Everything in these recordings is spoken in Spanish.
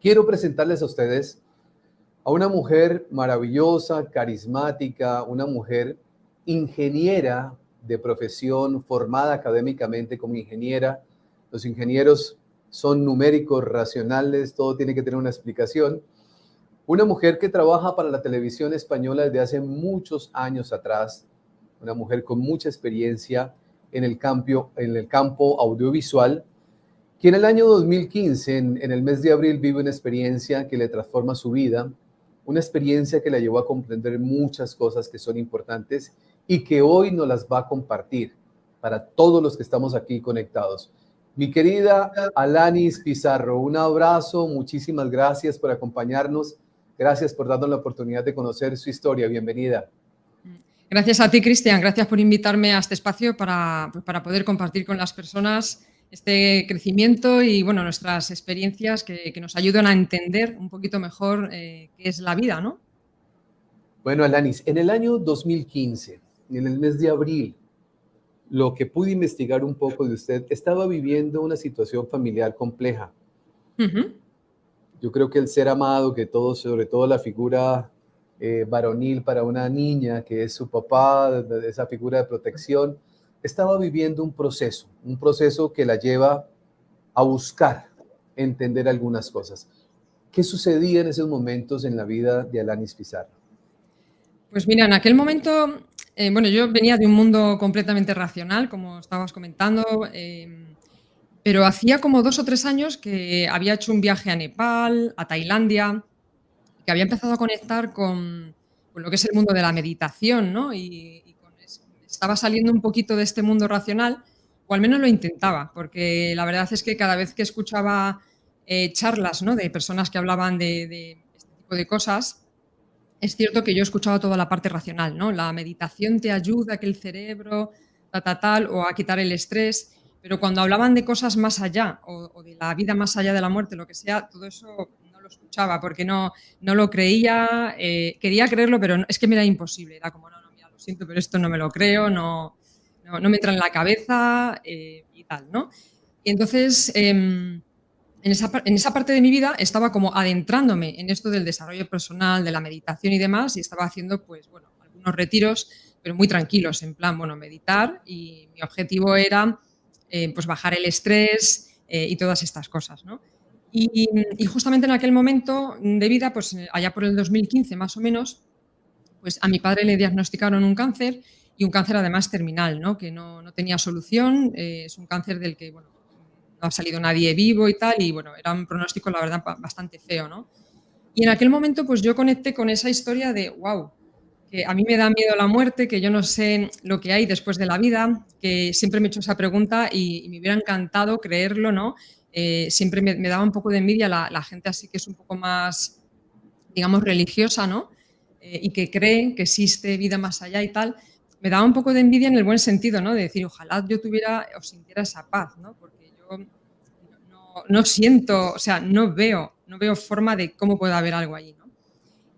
Quiero presentarles a ustedes a una mujer maravillosa, carismática, una mujer ingeniera de profesión, formada académicamente como ingeniera. Los ingenieros son numéricos, racionales, todo tiene que tener una explicación. Una mujer que trabaja para la televisión española desde hace muchos años atrás, una mujer con mucha experiencia en el campo audiovisual, que en el año 2015, en el mes de abril, vive una experiencia que le transforma su vida, una experiencia que la llevó a comprender muchas cosas que son importantes y que hoy nos las va a compartir para todos los que estamos aquí conectados. Mi querida Alanis Pizarro, un abrazo, muchísimas gracias por acompañarnos, gracias por darnos la oportunidad de conocer su historia, bienvenida. Gracias a ti, Cristian, gracias por invitarme a este espacio para poder compartir con las personas este crecimiento y bueno, nuestras experiencias que nos ayudan a entender un poquito mejor qué es la vida, ¿no? Bueno, Alanis, en el año 2015, en el mes de abril, lo que pude investigar un poco de usted, estaba viviendo una situación familiar compleja. Yo creo que el ser amado, que todo, sobre todo la figura varonil para una niña, que es su papá, esa figura de protección, estaba viviendo un proceso que la lleva a buscar entender algunas cosas. ¿Qué sucedía en esos momentos en la vida de Alanis Pizarro? Pues mira, en aquel momento, bueno, yo venía de un mundo completamente racional, como estabas comentando, pero hacía como 2 o 3 años que había hecho un viaje a Nepal, a Tailandia, que había empezado a conectar con lo que es el mundo de la meditación, ¿no? Estaba saliendo un poquito de este mundo racional, o al menos lo intentaba, porque la verdad es que cada vez que escuchaba charlas, ¿no?, de personas que hablaban de este tipo de cosas, es cierto que yo escuchaba toda la parte racional, ¿no? La meditación te ayuda a que el cerebro, tal, o a quitar el estrés, pero cuando hablaban de cosas más allá o de la vida más allá de la muerte, lo que sea, todo eso no lo escuchaba porque no lo creía, quería creerlo, pero es que me era imposible. Era como, no, mira, lo siento, pero esto no me lo creo, no me entra en la cabeza y tal, ¿no? Y entonces, en esa parte de mi vida estaba como adentrándome en esto del desarrollo personal, de la meditación y demás, y estaba haciendo, pues, bueno, algunos retiros, pero muy tranquilos, en plan, bueno, meditar, y mi objetivo era, pues, bajar el estrés y todas estas cosas, ¿no? Y justamente en aquel momento de vida, pues, allá por el 2015 más o menos, pues a mi padre le diagnosticaron un cáncer y un cáncer además terminal, ¿no? Que no tenía solución, es un cáncer del que, bueno, no ha salido nadie vivo y tal, y bueno, era un pronóstico, la verdad, bastante feo, ¿no? Y en aquel momento, pues yo conecté con esa historia de, wow, que a mí me da miedo la muerte, que yo no sé lo que hay después de la vida, que siempre me he hecho esa pregunta y me hubiera encantado creerlo, ¿no? Siempre me daba un poco de envidia la gente así que es un poco más, digamos, religiosa, ¿no? Y que cree que existe vida más allá y tal. Me daba un poco de envidia en el buen sentido, ¿no? De decir, ojalá yo tuviera o sintiera esa paz, ¿no? Porque yo no siento, o sea, no veo forma de cómo pueda haber algo allí, ¿no?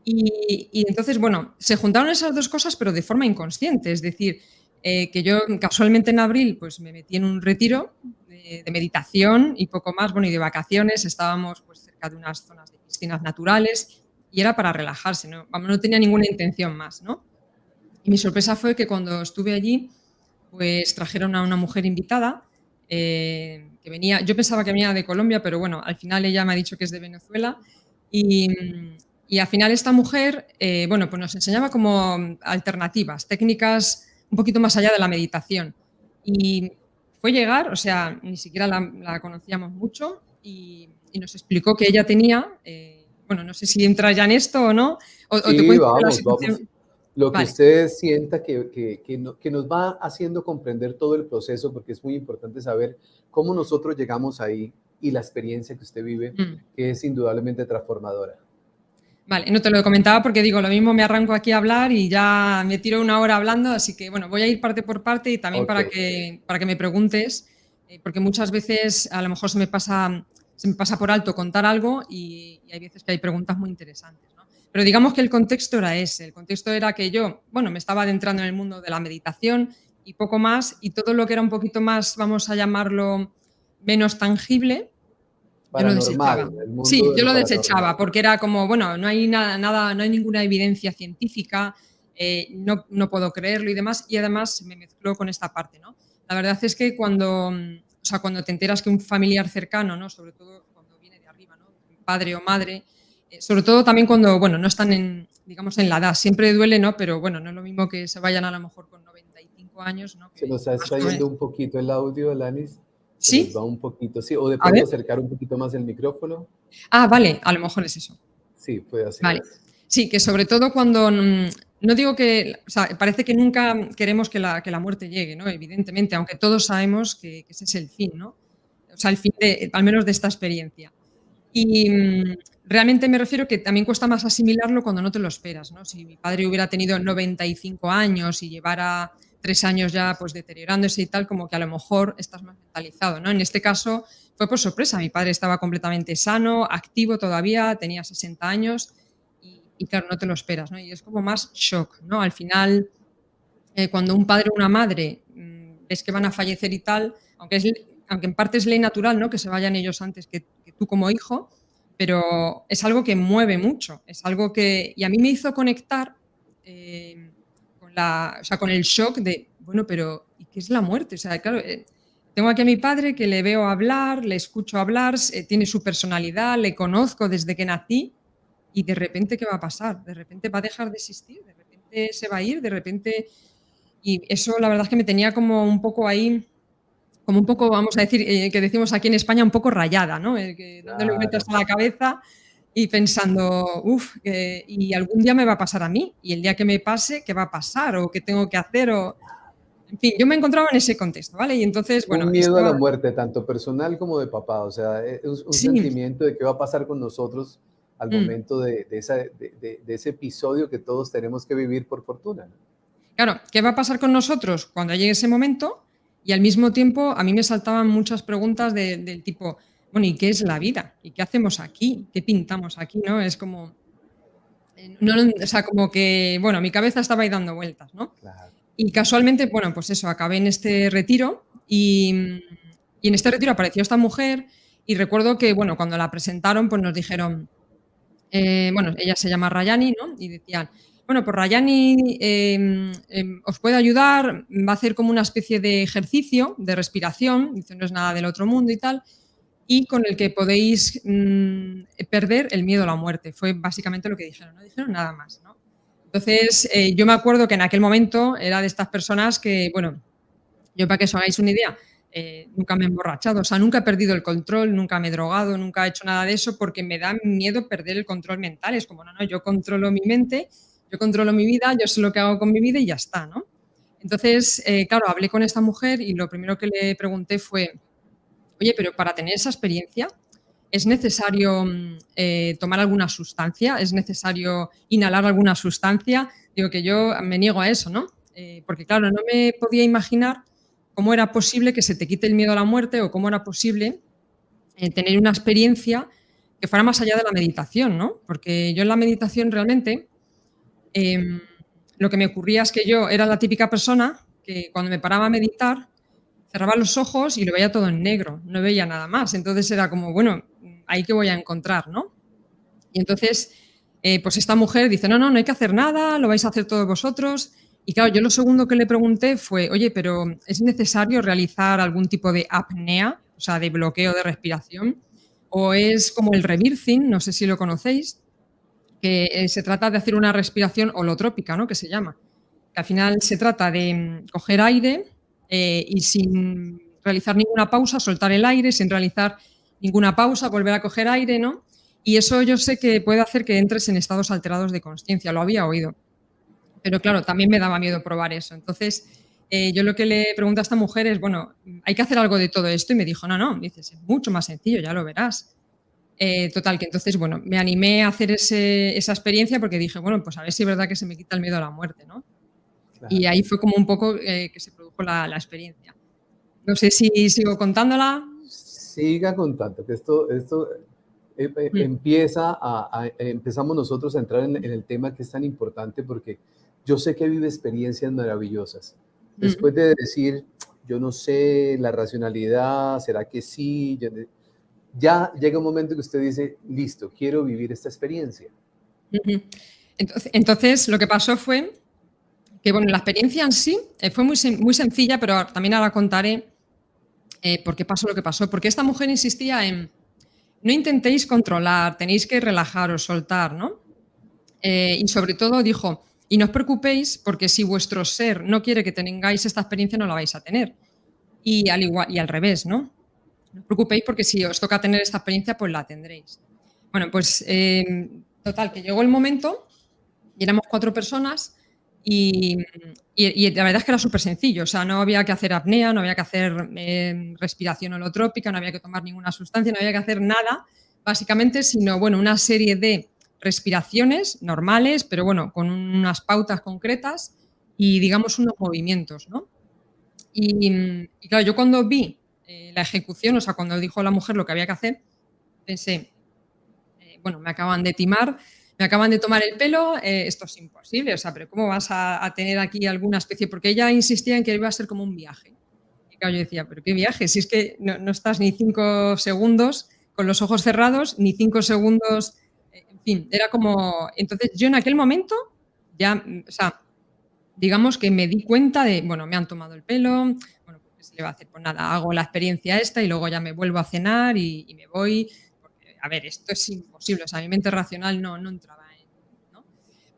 Y entonces, bueno, se juntaron esas dos cosas, pero de forma inconsciente. Es decir, que yo casualmente en abril pues me metí en un retiro de meditación y poco más, bueno, y de vacaciones. Estábamos pues cerca de unas zonas de piscinas naturales y era para relajarse, ¿no? Vamos, no tenía ninguna intención más, ¿no? Y mi sorpresa fue que cuando estuve allí, pues trajeron a una mujer invitada que venía, yo pensaba que venía de Colombia, pero bueno, al final ella me ha dicho que es de Venezuela y, y al final esta mujer, bueno, pues nos enseñaba como alternativas, técnicas un poquito más allá de la meditación. Y fue llegar, o sea, ni siquiera la conocíamos mucho y nos explicó que ella tenía, bueno, no sé si entra ya en esto o no, o te Sí, cuento la vamos. situación. Lo que Vale. usted sienta que nos va haciendo comprender todo el proceso, porque es muy importante saber cómo nosotros llegamos ahí y la experiencia que usted vive, Mm. que es indudablemente transformadora. Vale, no te lo comentaba porque digo, lo mismo me arranco aquí a hablar y ya me tiro una hora hablando, así que bueno, voy a ir parte por parte y también Ok. para que me preguntes, porque muchas veces a lo mejor se me pasa por alto contar algo y hay veces que hay preguntas muy interesantes, ¿no? Pero digamos que el contexto era ese, el contexto era que yo, bueno, me estaba adentrando en el mundo de la meditación y poco más, y todo lo que era un poquito más, vamos a llamarlo, menos tangible, Yo lo desechaba. paranormal, el mundo Sí, de yo lo lo paranormal. desechaba porque era como, bueno, no hay nada, no hay ninguna evidencia científica, no puedo creerlo y demás, y además me mezcló con esta parte, ¿no? La verdad es que cuando, o sea, cuando te enteras que un familiar cercano, ¿no? Sobre todo cuando viene de arriba, ¿no? Padre o madre, sobre todo también cuando, bueno, no están en, digamos, en la edad, siempre duele, ¿no? Pero bueno, no es lo mismo que se vayan a lo mejor con 95 años, ¿no? Se Que nos está más yendo jóvenes. un poquito el audio, Alanis. Se nos va ¿Sí? un poquito, sí, o de A pronto ver. acercar un poquito más el micrófono. Ah, vale, a lo mejor es eso. Sí, puede hacer Vale. eso. Sí, que sobre todo cuando, no digo que, o sea, parece que nunca queremos que la muerte llegue, ¿no? Evidentemente, aunque todos sabemos que ese es el fin, ¿no? O sea, el fin de, al menos de esta experiencia. Y, realmente me refiero que también cuesta más asimilarlo cuando no te lo esperas, ¿no? Si mi padre hubiera tenido 95 años y llevara 3 años ya, pues, deteriorándose y tal, como que a lo mejor estás más mentalizado, ¿no? En este caso fue por sorpresa, mi padre estaba completamente sano, activo todavía, tenía 60 años y claro, no te lo esperas, ¿no? Y es como más shock, ¿no? Al final, cuando un padre o una madre, ves que van a fallecer y tal, aunque en parte es ley natural, ¿no? Que se vayan ellos antes que tú como hijo, pero es algo que mueve mucho, es algo que y a mí me hizo conectar, em, o sea, con el shock de, bueno, pero ¿y qué es la muerte? O sea, claro, tengo aquí a mi padre que le veo hablar, le escucho hablar, tiene su personalidad, le conozco desde que nací y de repente, ¿qué va a pasar? De repente va a dejar de existir, de repente se va a ir, de repente y eso la verdad es que me tenía como un poco ahí, como un poco, vamos a decir, que decimos aquí en España, un poco rayada, ¿no? Que dándole vueltas Claro. a la cabeza y pensando: "Uf, y algún día me va a pasar a mí, y el día que me pase, ¿qué va a pasar? ¿O qué tengo que hacer?". O en fin, yo me encontraba en ese contexto, ¿vale? Y entonces, bueno, Un miedo a la estaba muerte, tanto personal como de papá, o sea, es un sí, sentimiento de qué va a pasar con nosotros al mm. momento de ese episodio que todos tenemos que vivir por fortuna, ¿no? Claro, ¿qué va a pasar con nosotros cuando llegue ese momento? Y al mismo tiempo a mí me saltaban muchas preguntas del tipo, bueno, ¿y qué es la vida? ¿Y qué hacemos aquí? ¿Qué pintamos aquí? ¿No? Es como, o sea, como que, bueno, mi cabeza estaba ahí dando vueltas, ¿no? Claro. Y casualmente, bueno, pues eso, acabé en este retiro y en este retiro apareció esta mujer y recuerdo que, bueno, cuando la presentaron, pues nos dijeron, bueno, ella se llama Rayani, ¿no? Y decían, bueno, pues Rayani os puede ayudar, va a hacer como una especie de ejercicio de respiración, dice, no es nada del otro mundo y tal, y con el que podéis perder el miedo a la muerte. Fue básicamente lo que dijeron, no dijeron nada más, ¿no? Entonces, yo me acuerdo que en aquel momento era de estas personas que, bueno, yo para que os hagáis una idea, nunca me he emborrachado, o sea, nunca he perdido el control, nunca me he drogado, nunca he hecho nada de eso porque me da miedo perder el control mental. Es como, no, no, yo controlo mi mente, yo controlo mi vida, yo sé lo que hago con mi vida y ya está, ¿no? Entonces, claro, hablé con esta mujer y lo primero que le pregunté fue, oye, pero para tener esa experiencia, ¿es necesario tomar alguna sustancia? ¿Es necesario inhalar alguna sustancia? Digo que yo me niego a eso, ¿no? Porque claro, no me podía imaginar cómo era posible que se te quite el miedo a la muerte o cómo era posible tener una experiencia que fuera más allá de la meditación, ¿no? Porque yo en la meditación realmente em, lo que me ocurría es que yo era la típica persona que cuando me paraba a meditar cerraba los ojos y lo veía todo en negro, no veía nada más. Entonces era como, bueno, ¿ahí qué voy a encontrar, no? Y entonces, pues esta mujer dice, no, no, no hay que hacer nada, lo vais a hacer todos vosotros. Y claro, yo lo segundo que le pregunté fue, oye, pero ¿es necesario realizar algún tipo de apnea, o sea, de bloqueo de respiración? ¿O es como el rebirthing, no sé si lo conocéis, que se trata de hacer una respiración holotrópica, ¿no? Que se llama. Que al final se trata de coger aire y sin realizar ninguna pausa, soltar el aire, sin realizar ninguna pausa, volver a coger aire, ¿no? Y eso yo sé que puede hacer que entres en estados alterados de consciencia, lo había oído. Pero claro, también me daba miedo probar eso. Entonces, yo lo que le pregunto a esta mujer es, bueno, ¿hay que hacer algo de todo esto? Y me dijo, no, no, dices, es mucho más sencillo, ya lo verás. Total, que entonces, bueno, me animé a hacer esa experiencia porque dije, bueno, pues a ver si es verdad que se me quita el miedo a la muerte, ¿no? Y Claro. ahí fue como un poco que se produjo la experiencia. No sé si sigo contándola. Siga contando, que esto Mm, empezamos nosotros a entrar en el tema que es tan importante porque yo sé que vive experiencias maravillosas. mm, Después de decir, yo no sé, la racionalidad, ¿será que sí? ya llega un momento que usted dice, listo, quiero vivir esta experiencia. Ujú. Entonces, lo que pasó fue que, bueno, la experiencia en sí fue muy sencilla, pero también ahora contaré por qué pasó lo que pasó. Porque esta mujer insistía en, no intentéis controlar, tenéis que relajaros, soltar, ¿no? Y sobre todo dijo, y no os preocupéis porque si vuestro ser no quiere que tengáis esta experiencia, no la vais a tener. Y al igual, y al revés, ¿no? No os preocupéis porque si os toca tener esta experiencia, pues la tendréis. Bueno, pues total, que llegó el momento y éramos 4 personas y, y la verdad es que era súper sencillo, o sea, no había que hacer apnea, no había que hacer respiración holotrópica, no había que tomar ninguna sustancia, no había que hacer nada, básicamente, sino, bueno, una serie de respiraciones normales, pero bueno, con unas pautas concretas y, digamos, unos movimientos, ¿no? Y claro, yo cuando vi la ejecución, o sea, cuando dijo la mujer lo que había que hacer, pensé, bueno, me acaban de timar, me acaban de tomar el pelo, esto es imposible, o sea, pero ¿cómo vas a tener aquí alguna especie? Porque ella insistía en que iba a ser como un viaje. Y claro, yo decía, ¿pero qué viaje? Si es que no estás ni 5 segundos con los ojos cerrados, ni 5 segundos, en fin, era como... Entonces yo en aquel momento ya, o sea, digamos que me di cuenta de, bueno, me han tomado el pelo, bueno, pues, ¿qué se le va a hacer? Pues nada, hago la experiencia esta y luego ya me vuelvo a cenar y me voy, porque, a ver, esto es imposible, o sea, mi mente racional no entraba en, ¿no?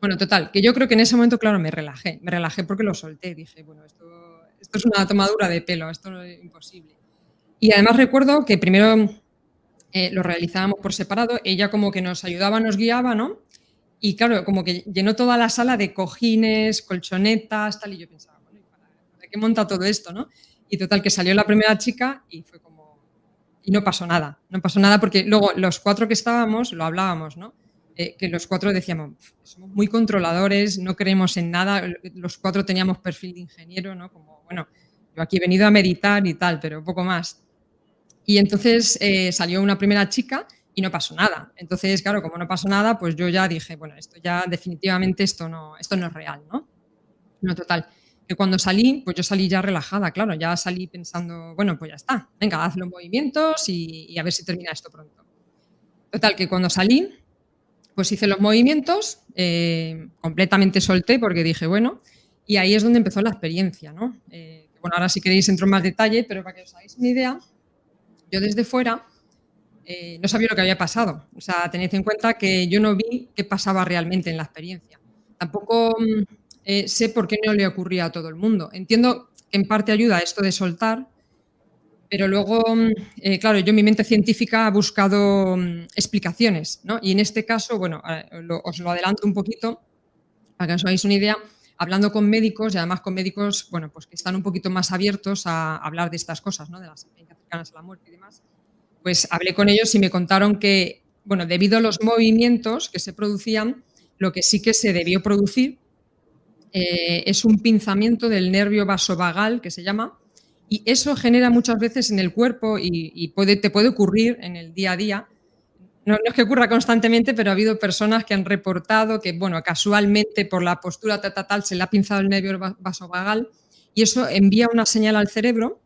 Bueno, total, que yo creo que en ese momento, claro, me relajé porque lo solté, dije, bueno, esto es una tomadura de pelo, esto no es imposible. Y además recuerdo que primero lo realizábamos por separado, ella como que nos ayudaba, nos guiaba, ¿no? Y claro, como que llenó toda la sala de cojines, colchonetas, tal, y yo pensaba, bueno, ¿y para qué monta todo esto, no? Y total, que salió la primera chica y fue como... Y no pasó nada porque luego los 4 que estábamos, lo hablábamos, ¿no? Que los 4 decíamos, somos muy controladores, no creemos en nada, los 4 teníamos perfil de ingeniero, ¿no? Como, bueno, yo aquí he venido a meditar y tal, pero poco más. Y entonces salió una primera chica y no pasó nada. Entonces, claro, como no pasó nada, pues yo ya dije, bueno, esto ya definitivamente esto no es real, ¿no? No, total. Que cuando salí, pues yo salí ya relajada, claro, ya salí pensando, bueno, pues ya está, venga, haz los movimientos y a ver si termina esto pronto. Total, que cuando salí, pues hice los movimientos, completamente solté porque dije, bueno, y ahí es donde empezó la experiencia, ¿no? Bueno, ahora si queréis entro en más detalle, pero para que os hagáis una idea, yo desde fuera no sabía lo que había pasado. O sea, tened en cuenta que yo no vi qué pasaba realmente en la experiencia. Tampoco sé por qué no le ocurría a todo el mundo. Entiendo que en parte ayuda esto de soltar, pero luego, claro, yo en mi mente científica ha buscado explicaciones, ¿no? Y en este caso, bueno, os lo adelanto un poquito para que os hagáis una idea, hablando con médicos y además con médicos, bueno, pues que están un poquito más abiertos a hablar de estas cosas, ¿no? De las experiencias cercanas a la muerte y demás. Pues hablé con ellos y me contaron que, bueno, debido a los movimientos que se producían, lo que sí que se debió producir es un pinzamiento del nervio vasovagal, que se llama, y eso genera muchas veces en el cuerpo y te puede ocurrir en el día a día. No es que ocurra constantemente, pero ha habido personas que han reportado que, bueno, casualmente por la postura tal se le ha pinzado el nervio vasovagal y eso envía una señal al cerebro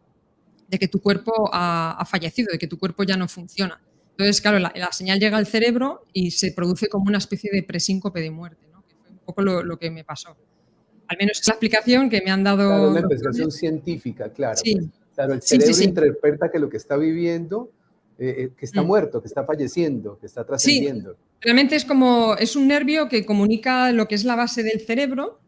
de que tu cuerpo ha fallecido, de que tu cuerpo ya no funciona. Entonces, claro, la señal llega al cerebro y se produce como una especie de presíncope de muerte, ¿no? Que fue un poco lo que me pasó. Al menos es la explicación que me han dado. Claro, una doctores. investigación científica, claro. Sí, Pues. Claro, el sí, sí, cerebro sí. interpreta que lo que está viviendo, que está Mm. muerto, que está falleciendo, que está Sí, trascendiendo. realmente es un nervio que comunica lo que es la base del cerebro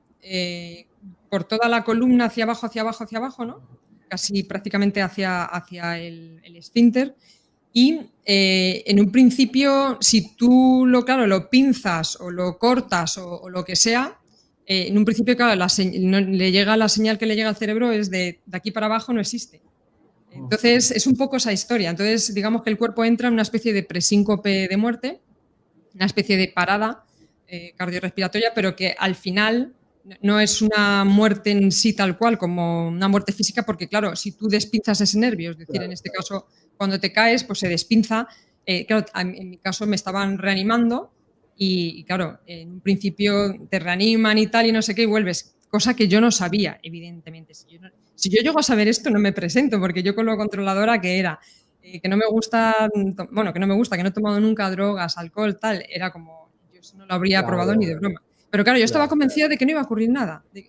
por toda la columna hacia abajo, hacia abajo, hacia abajo, ¿no? Casi prácticamente hacia el esfínter. Y en un principio, si tú claro, lo pinzas o lo cortas o lo que sea, en un principio, claro, le llega la señal que le llega al cerebro es de aquí para abajo no existe. Entonces, es un poco esa historia. Entonces, digamos que el cuerpo entra en una especie de presíncope de muerte, una especie de parada cardiorrespiratoria, pero que al final no es una muerte en sí tal cual, como una muerte física, porque claro, si tú despinzas ese nervio, es decir, en Claro, este caso, cuando te caes, pues se despinza. Claro, en mi caso me estaban reanimando y claro, en un principio te reaniman y tal y no sé qué y vuelves, cosa que yo no sabía, evidentemente. Si yo llego a saber esto, no me presento, porque yo con lo controladora que era. que no me gusta, bueno, que no me gusta, que no he tomado nunca drogas, alcohol, tal, era como, yo eso no lo habría probado ni de Claro, broma. Pero claro, yo estaba claro. convencida de que no iba a ocurrir nada. ¿Qué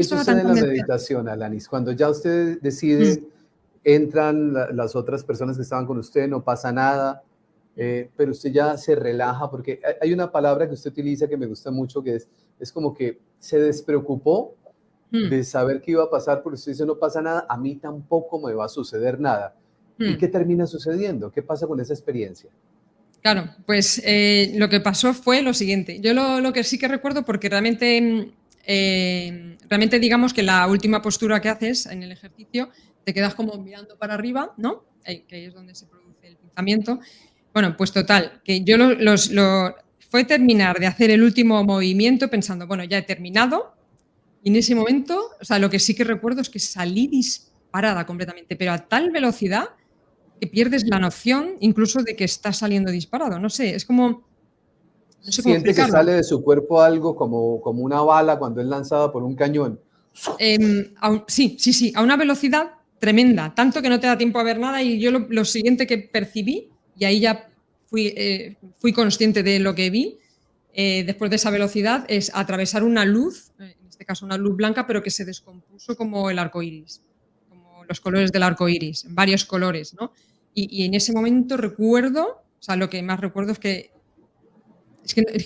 Estaba tan sucede en la convencida. meditación, Alanis? Cuando ya usted Mm, decide, entran las otras personas que estaban con usted, no pasa nada, mm, pero usted ya se relaja, porque hay una palabra que usted utiliza que me gusta mucho, que es como que se despreocupó mm, de saber qué iba a pasar, porque usted dice, no pasa nada, a mí tampoco me va a suceder nada. ¿Y mm. qué termina sucediendo? ¿Qué pasa con esa experiencia? Claro, pues lo que pasó fue lo siguiente. Yo lo que sí que recuerdo, porque realmente, realmente digamos que la última postura que haces en el ejercicio, te quedas como mirando para arriba, ¿no? Que ahí es donde se produce el pensamiento. Bueno, pues total, que yo fue terminar de hacer el último movimiento pensando, bueno, ya he terminado, y en ese momento, o sea, lo que sí que recuerdo es que salí disparada completamente, pero a tal velocidad que pierdes la noción incluso de que estás saliendo disparado. No sé, es como, no sé cómo Siente que explicarlo. sale de su cuerpo algo como una bala cuando es lanzada por un cañón. Sí, sí, sí, a una velocidad tremenda, tanto que no te da tiempo a ver nada y yo lo siguiente que percibí, y ahí ya fui consciente de lo que vi, después de esa velocidad, es atravesar una luz, en este caso una luz blanca, pero que se descompuso como el arco iris, como los colores del arco iris, en varios colores, ¿no? Y en ese momento recuerdo, o sea, lo que más recuerdo es que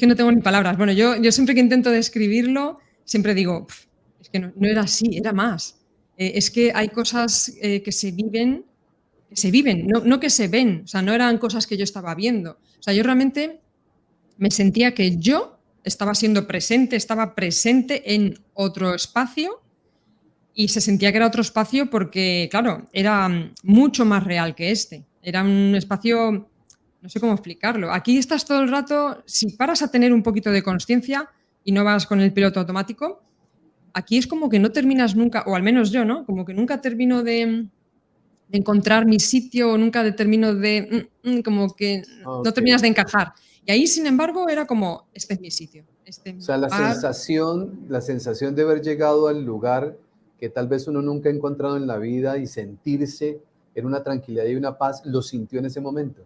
no tengo ni palabras. Bueno, yo siempre que intento describirlo, siempre digo, "Pf, es que no era así, era más". Es que hay cosas que se viven, no que se ven, o sea, no eran cosas que yo estaba viendo. O sea, yo realmente me sentía que yo estaba siendo presente, estaba presente en otro espacio y se sentía que era otro espacio porque, claro, era mucho más real que este. Era un espacio, no sé cómo explicarlo. Aquí estás todo el rato, si paras a tener un poquito de conciencia y no vas con el piloto automático, aquí es como que no terminas nunca, o al menos yo, ¿no? Como que nunca termino de encontrar mi sitio o nunca termino de, como que no Ok. terminas de encajar. Y ahí, sin embargo, era como, este es mi sitio, este es O mi sea, lugar. la sensación de haber llegado al lugar que tal vez uno nunca ha encontrado en la vida y sentirse en una tranquilidad y una paz, lo sintió en ese momento.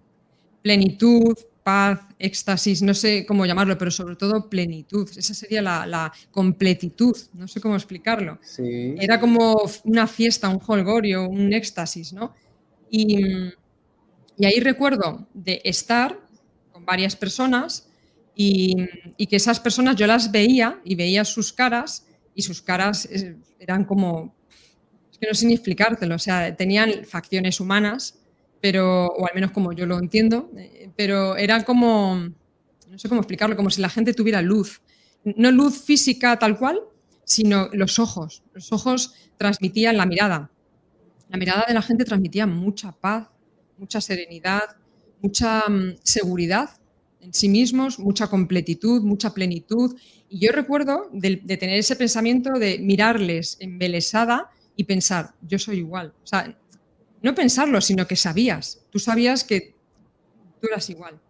Plenitud, paz, éxtasis, no sé cómo llamarlo, pero sobre todo plenitud. Esa sería la completitud, no sé cómo explicarlo. Sí, Era como una fiesta, un jolgorio, un éxtasis, ¿no? Y, y ahí recuerdo de estar con varias personas y, y que esas personas yo las veía y veía sus caras y sus caras eran como, es que no sé ni explicártelo, o sea, tenían facciones humanas, pero, o al menos como yo lo entiendo, pero era como, no sé cómo explicarlo, como si la gente tuviera luz. No luz física tal cual, sino los ojos. Los ojos transmitían la mirada. La mirada de la gente transmitía mucha paz, mucha serenidad, mucha seguridad en sí mismos, mucha completitud, mucha plenitud. Y yo recuerdo de tener ese pensamiento de mirarles embelesada y pensar, yo soy igual. O sea, no pensarlo, sino que sabías. Tú sabías que tú eras igual,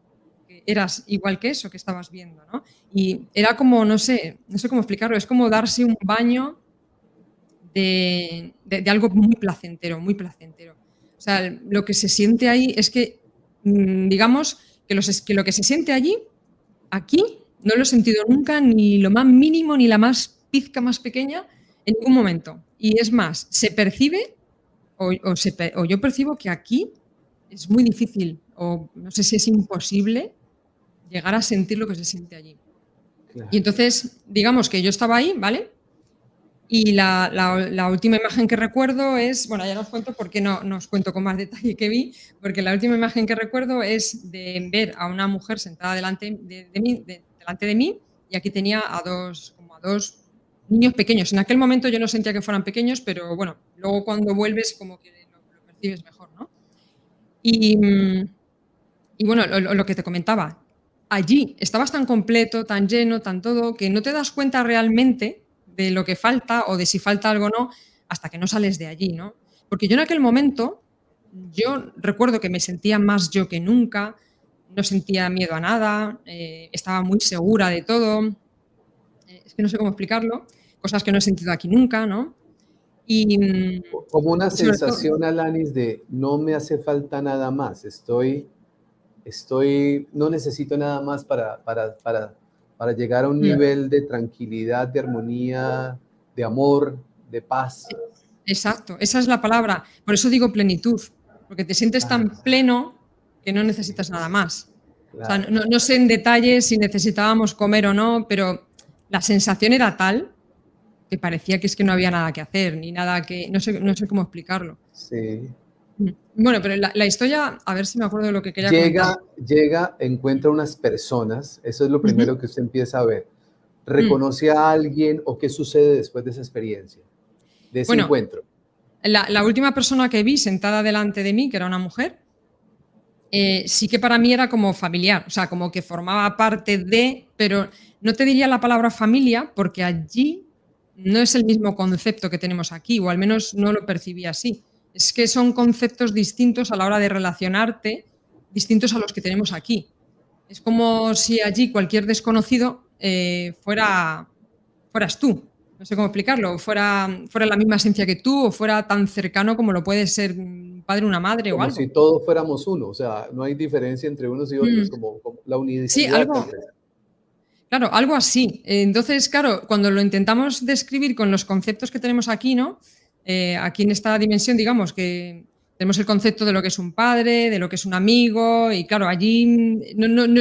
que eras igual que eso que estabas viendo, ¿no? Y era como, no sé cómo explicarlo, es como darse un baño de algo muy placentero, muy placentero. O sea, lo que se siente ahí es que, digamos, que lo que se siente allí, aquí, no lo he sentido nunca, ni lo más mínimo, ni la más pizca más pequeña, en ningún momento. Y es más, se percibe, o yo percibo que aquí es muy difícil, o no sé si es imposible, llegar a sentir lo que se siente allí. Y claro. entonces, digamos que yo estaba ahí, ¿vale? Y la última imagen que recuerdo es, bueno, ya os cuento porque no os cuento con más detalle que vi, porque la última imagen que recuerdo es de ver a una mujer sentada delante de mí, y aquí tenía como a 2 niños pequeños. En aquel momento yo no sentía que fueran pequeños, pero bueno, luego cuando vuelves como que lo percibes mejor, ¿no? Y, y bueno, lo que te comentaba, allí estabas tan completo, tan lleno, tan todo, que no te das cuenta realmente de lo que falta o de si falta algo o no, hasta que no sales de allí, ¿no? Porque yo en aquel momento, yo recuerdo que me sentía más yo que nunca, no sentía miedo a nada, estaba muy segura de todo, es que no sé cómo explicarlo, cosas que no he sentido aquí nunca, ¿no? Y, Como una y sobre todo, sensación, Alanis, de no me hace falta nada más, no necesito nada más para llegar a un mm, nivel de tranquilidad, de armonía, de amor, de paz. exacto, esa es la palabra. Por eso digo plenitud, porque te sientes Ah, tan pleno que no sí, necesitas nada más. O sea, claro. no sé en detalle si necesitábamos comer o no, pero la sensación era tal que parecía que es que no había nada que hacer, ni nada que, no sé cómo explicarlo. Sí. Mm. Bueno, pero la historia, a ver si me acuerdo de lo que quería comentar. Llega, encuentra unas personas, eso es lo Ujú. primero que usted empieza a ver. Mm. ¿Reconoce a alguien o qué sucede después de esa experiencia, de ese Bueno, encuentro? la última persona que vi sentada delante de mí, que era una mujer, sí que para mí era como familiar, o sea, como que formaba parte de, pero no te diría la palabra familia, porque allí no es el mismo concepto que tenemos aquí, o al menos no lo percibí así. Es que son conceptos distintos a la hora de relacionarte, distintos a los que tenemos aquí. Es como si allí cualquier desconocido fueras tú. No sé cómo explicarlo. Fuera la misma esencia que tú o fuera tan cercano como lo puede ser un padre, una madre o Como si algo. todos fuéramos uno, o sea, no hay diferencia entre unos y otros, Mm. como la Sí, unicidad tal algo, vez. claro, algo así. Entonces, claro, cuando lo intentamos describir con los conceptos que tenemos aquí, ¿no? Aquí en esta dimensión, digamos que tenemos el concepto de lo que es un padre, de lo que es un amigo, y claro, allí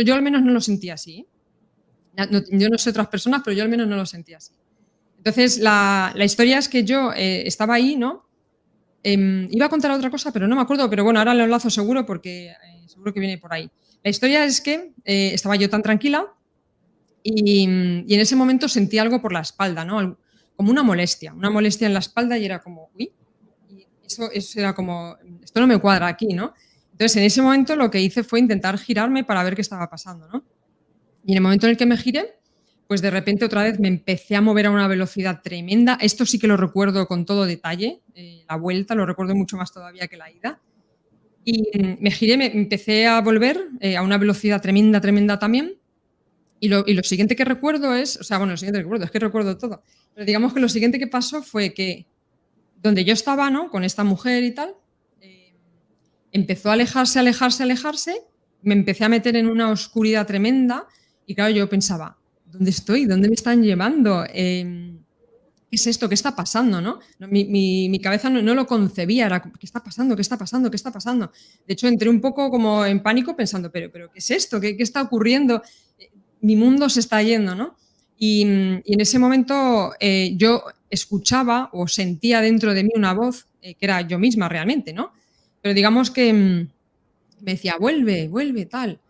yo al menos no lo sentía así. ¿Eh? Yo no sé otras personas, pero yo al menos no lo sentía así. Entonces, la historia es que yo estaba ahí, ¿no? Iba a contar otra cosa, pero no me acuerdo, pero bueno, ahora lo enlazo seguro porque seguro que viene por ahí. La historia es que estaba yo tan tranquila y en ese momento sentí algo por la espalda, ¿no? Como una molestia en la espalda y era como, uy, y eso era como, esto no me cuadra aquí, ¿no? Entonces, en ese momento lo que hice fue intentar girarme para ver qué estaba pasando, ¿no? Y en el momento en el que me giré, pues de repente otra vez me empecé a mover a una velocidad tremenda. Esto sí que lo recuerdo con todo detalle, la vuelta lo recuerdo mucho más todavía que la ida. Y me giré, me empecé a volver a una velocidad tremenda, tremenda también. Y lo siguiente que recuerdo es, o sea, bueno, lo siguiente que recuerdo, es que recuerdo todo. Pero digamos que lo siguiente que pasó fue que donde yo estaba, ¿no? Con esta mujer y tal, eh, empezó a alejarse, alejarse, alejarse. Me empecé a meter en una oscuridad tremenda y claro, yo pensaba, ¿dónde estoy? ¿Dónde me están llevando? ¿Qué es esto? ¿Qué está pasando? ¿No? Mi cabeza no lo concebía, era, ¿qué está pasando? ¿Qué está pasando? ¿Qué está pasando? De hecho, entré un poco como en pánico pensando, pero ¿qué es esto? ¿Qué está ocurriendo? Mi mundo se está yendo, ¿no? Y en ese momento yo escuchaba o sentía dentro de mí una voz que era yo misma realmente, ¿no? Pero digamos que me decía, vuelve, vuelve, tal.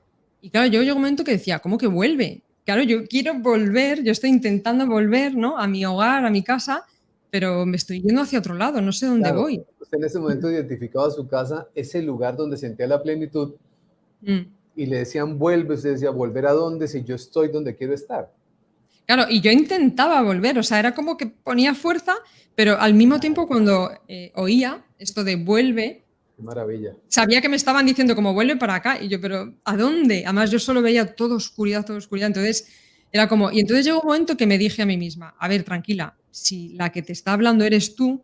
Y claro, yo llegó un momento que decía, ¿cómo que vuelve? Claro, yo quiero volver, yo estoy intentando volver, ¿no? A mi hogar, a mi casa, pero me estoy yendo hacia otro lado, no sé dónde Claro, voy. usted en ese momento identificaba su casa, ese lugar donde sentía la plenitud Mm. y le decían vuelve, usted decía, ¿volver a dónde si yo estoy donde quiero estar? Claro, y yo intentaba volver, o sea, era como que ponía fuerza, pero al mismo tiempo cuando oía esto de vuelve, Qué maravilla. sabía que me estaban diciendo como vuelve para acá, y yo, pero ¿a dónde? Además, yo solo veía todo oscuridad, entonces era como, y entonces llegó un momento que me dije a mí misma, a ver, tranquila, si la que te está hablando eres tú,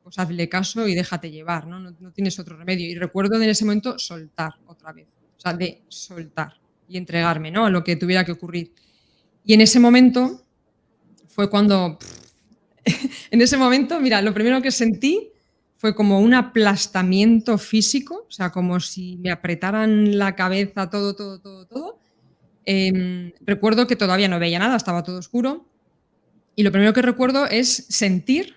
pues hazle caso y déjate llevar, ¿no? No tienes otro remedio. Y recuerdo en ese momento soltar otra vez, o sea, de soltar y entregarme, ¿no? A lo que tuviera que ocurrir. Y en ese momento fue cuando, en ese momento, mira, lo primero que sentí fue como un aplastamiento físico, o sea, como si me apretaran la cabeza, todo, todo, todo, todo. Recuerdo que todavía no veía nada, estaba todo oscuro. Y lo primero que recuerdo es sentir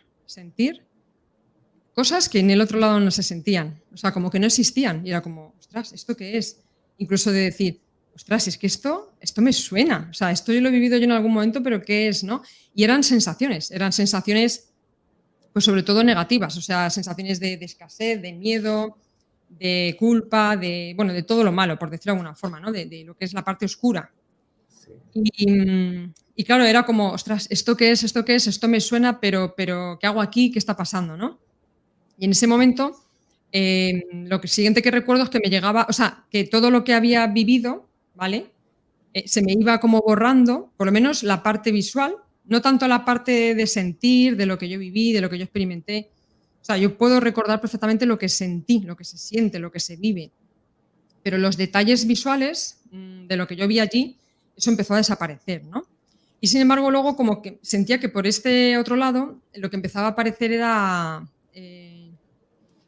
cosas que en el otro lado no se sentían. O sea, como que no existían. Y era como, ostras, ¿esto qué es? Incluso de decir, ostras, es que esto me suena. O sea, esto yo lo he vivido yo en algún momento, pero ¿qué es? ¿No? Y eran sensaciones, pues sobre todo negativas. O sea, sensaciones de escasez, de miedo, de culpa, bueno, de todo lo malo, por decirlo de alguna forma, ¿no? De lo que es la parte oscura. Sí. Y claro, era como, ostras, ¿esto qué es? ¿Esto qué es? Esto me suena, pero ¿qué hago aquí? ¿Qué está pasando? ¿No? Y en ese momento, lo siguiente que recuerdo es que me llegaba, o sea, que todo lo que había vivido, ¿vale? Se me iba como borrando, por lo menos la parte visual, no tanto la parte de sentir, de lo que yo viví, de lo que yo experimenté. O sea, yo puedo recordar perfectamente lo que sentí, lo que se siente, lo que se vive, pero los detalles visuales, de lo que yo vi allí, eso empezó a desaparecer, ¿no? Y sin embargo, luego como que sentía que por este otro lado, lo que empezaba a aparecer era,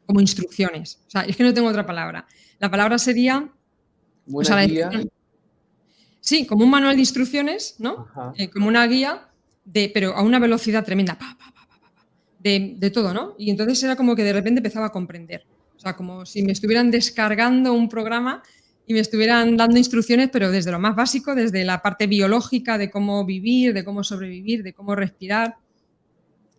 como instrucciones. O sea, es que no tengo otra palabra. La palabra sería, o Una sea, la guía. descripción sí, como un manual de instrucciones, ¿no? Ajá. Como una guía pero a una velocidad tremenda, pa, pa, pa, pa, pa, pa, de todo, ¿no? Y entonces era como que de repente empezaba a comprender. O sea, como si me estuvieran descargando un programa y me estuvieran dando instrucciones, pero desde lo más básico, desde la parte biológica de cómo vivir, de cómo sobrevivir, de cómo respirar,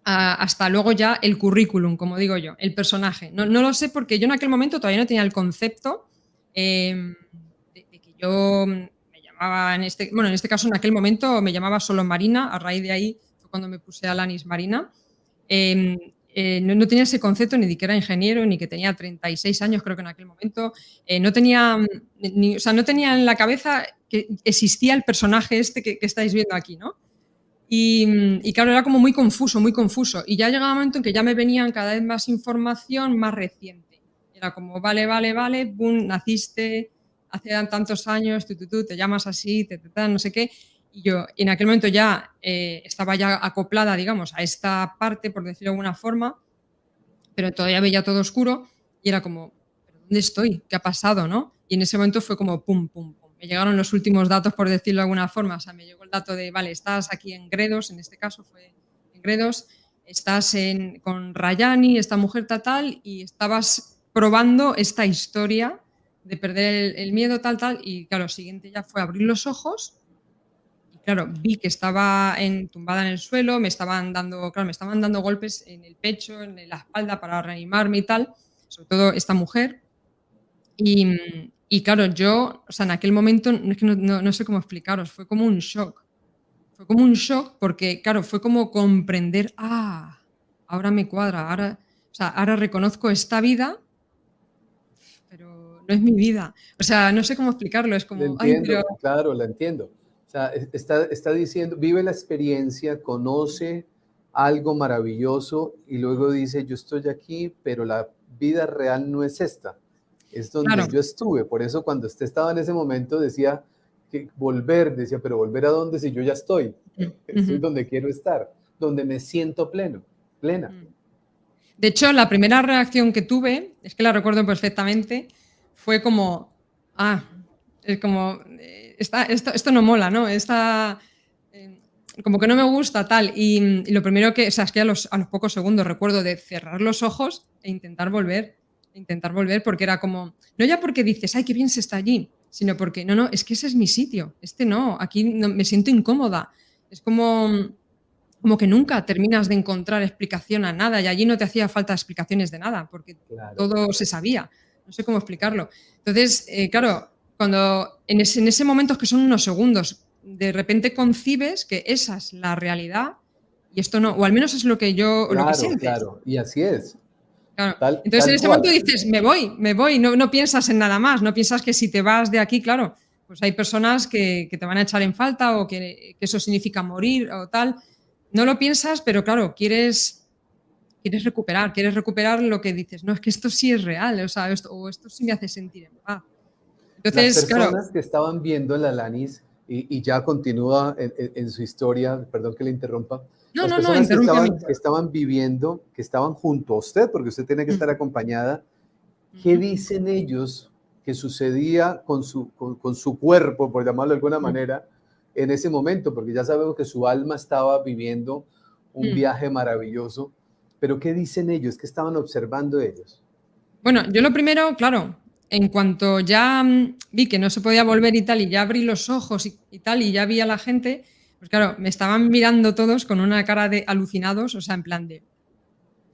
hasta luego ya el currículum, como digo yo, el personaje. No lo sé porque yo en aquel momento todavía no tenía el concepto, de que yo me llamaba bueno, en este caso en aquel momento me llamaba solo Marina, a raíz de ahí fue cuando me puse Alanis Marina. No tenía ese concepto ni de que era ingeniero, ni que tenía 36 años, creo que en aquel momento. No tenía, o sea, no tenía en la cabeza que existía el personaje este que estáis viendo aquí, ¿no? Y claro, era como muy confuso, muy confuso. Y ya llegaba un momento en que ya me venían cada vez más información más reciente. Era como, vale, vale, vale, boom, naciste hace tantos años, tú, te llamas así, no sé qué. Y yo en aquel momento ya estaba ya acoplada, digamos, a esta parte, por decirlo de alguna forma, pero todavía veía todo oscuro y era como, ¿pero dónde estoy? ¿Qué ha pasado, no? Y en ese momento fue como pum, pum, pum. Me llegaron los últimos datos, por decirlo de alguna forma. O sea, me llegó el dato de, vale, estás aquí en Gredos, en este caso fue en Gredos, estás con Rayani, esta mujer tal, y estabas probando esta historia de perder el miedo, tal, y claro, lo siguiente ya fue abrir los ojos y claro, vi que estaba tumbada en el suelo, me estaban dando golpes en el pecho, en la espalda para reanimarme y tal, sobre todo esta mujer. Y claro, yo, o sea, en aquel momento, es que no sé cómo explicaros, fue como un shock. Fue como un shock porque, claro, fue como comprender, ahora me cuadra, ahora, o sea, ahora reconozco esta vida, pero no es mi vida. O sea, no sé cómo explicarlo, es Le como, ay, pero entiendo, claro, la entiendo. O sea, está diciendo, vive la experiencia, conoce algo maravilloso y luego dice, yo estoy aquí, pero la vida real no es esta, es donde claro. yo estuve. Por eso cuando usted estaba en ese momento decía que volver, decía, pero volver a dónde si yo ya estoy, Ujú. estoy donde quiero estar, donde me siento pleno, plena. Mm. De hecho, la primera reacción que tuve, es que la recuerdo perfectamente, fue como, ah, es como, esto no mola, ¿no? Eh, como que no me gusta, tal. Y lo primero que, o sea, es que a los pocos segundos recuerdo de cerrar los ojos e intentar volver, porque era como, no ya porque dices, ay, qué bien se está allí, sino porque, no, es que ese es mi sitio, este no, aquí no, me siento incómoda. Es como que nunca terminas de encontrar explicación a nada y allí no te hacía falta explicaciones de nada, porque Claro. todo se sabía. No sé cómo explicarlo. Entonces, claro, cuando en ese momento que son unos segundos, de repente concibes que esa es la realidad y esto no, o al menos es lo que Claro, sientes. claro, y así es, Claro. Entonces, en tal ese momento cual. dices, me voy, no piensas en nada más, no piensas que si te vas de aquí, claro, pues hay personas que te van a echar en falta o que eso significa morir o tal. No lo piensas, pero claro, quieres recuperar lo que dices, no, es que esto sí es real, o sea, esto sí me hace sentir en paz. Las Entonces, claro, personas que estaban viendo la Lanis, y ya continúa en su historia, perdón que le interrumpa, las no, personas interrúmpeme. que estaban viviendo, que estaban junto a usted, porque usted tiene que Mm, estar acompañada, ¿qué ujú, dicen ellos que sucedía con su cuerpo, por llamarlo de alguna mm, manera, en ese momento? Porque ya sabemos que su alma estaba viviendo un mm. viaje maravilloso, pero ¿qué dicen ellos? ¿Qué estaban observando ellos? Bueno, yo lo primero, claro, en cuanto ya vi que no se podía volver y ya abrí los ojos y tal, y ya vi a la gente, pues claro, me estaban mirando todos con una cara de alucinados, o sea, en plan de.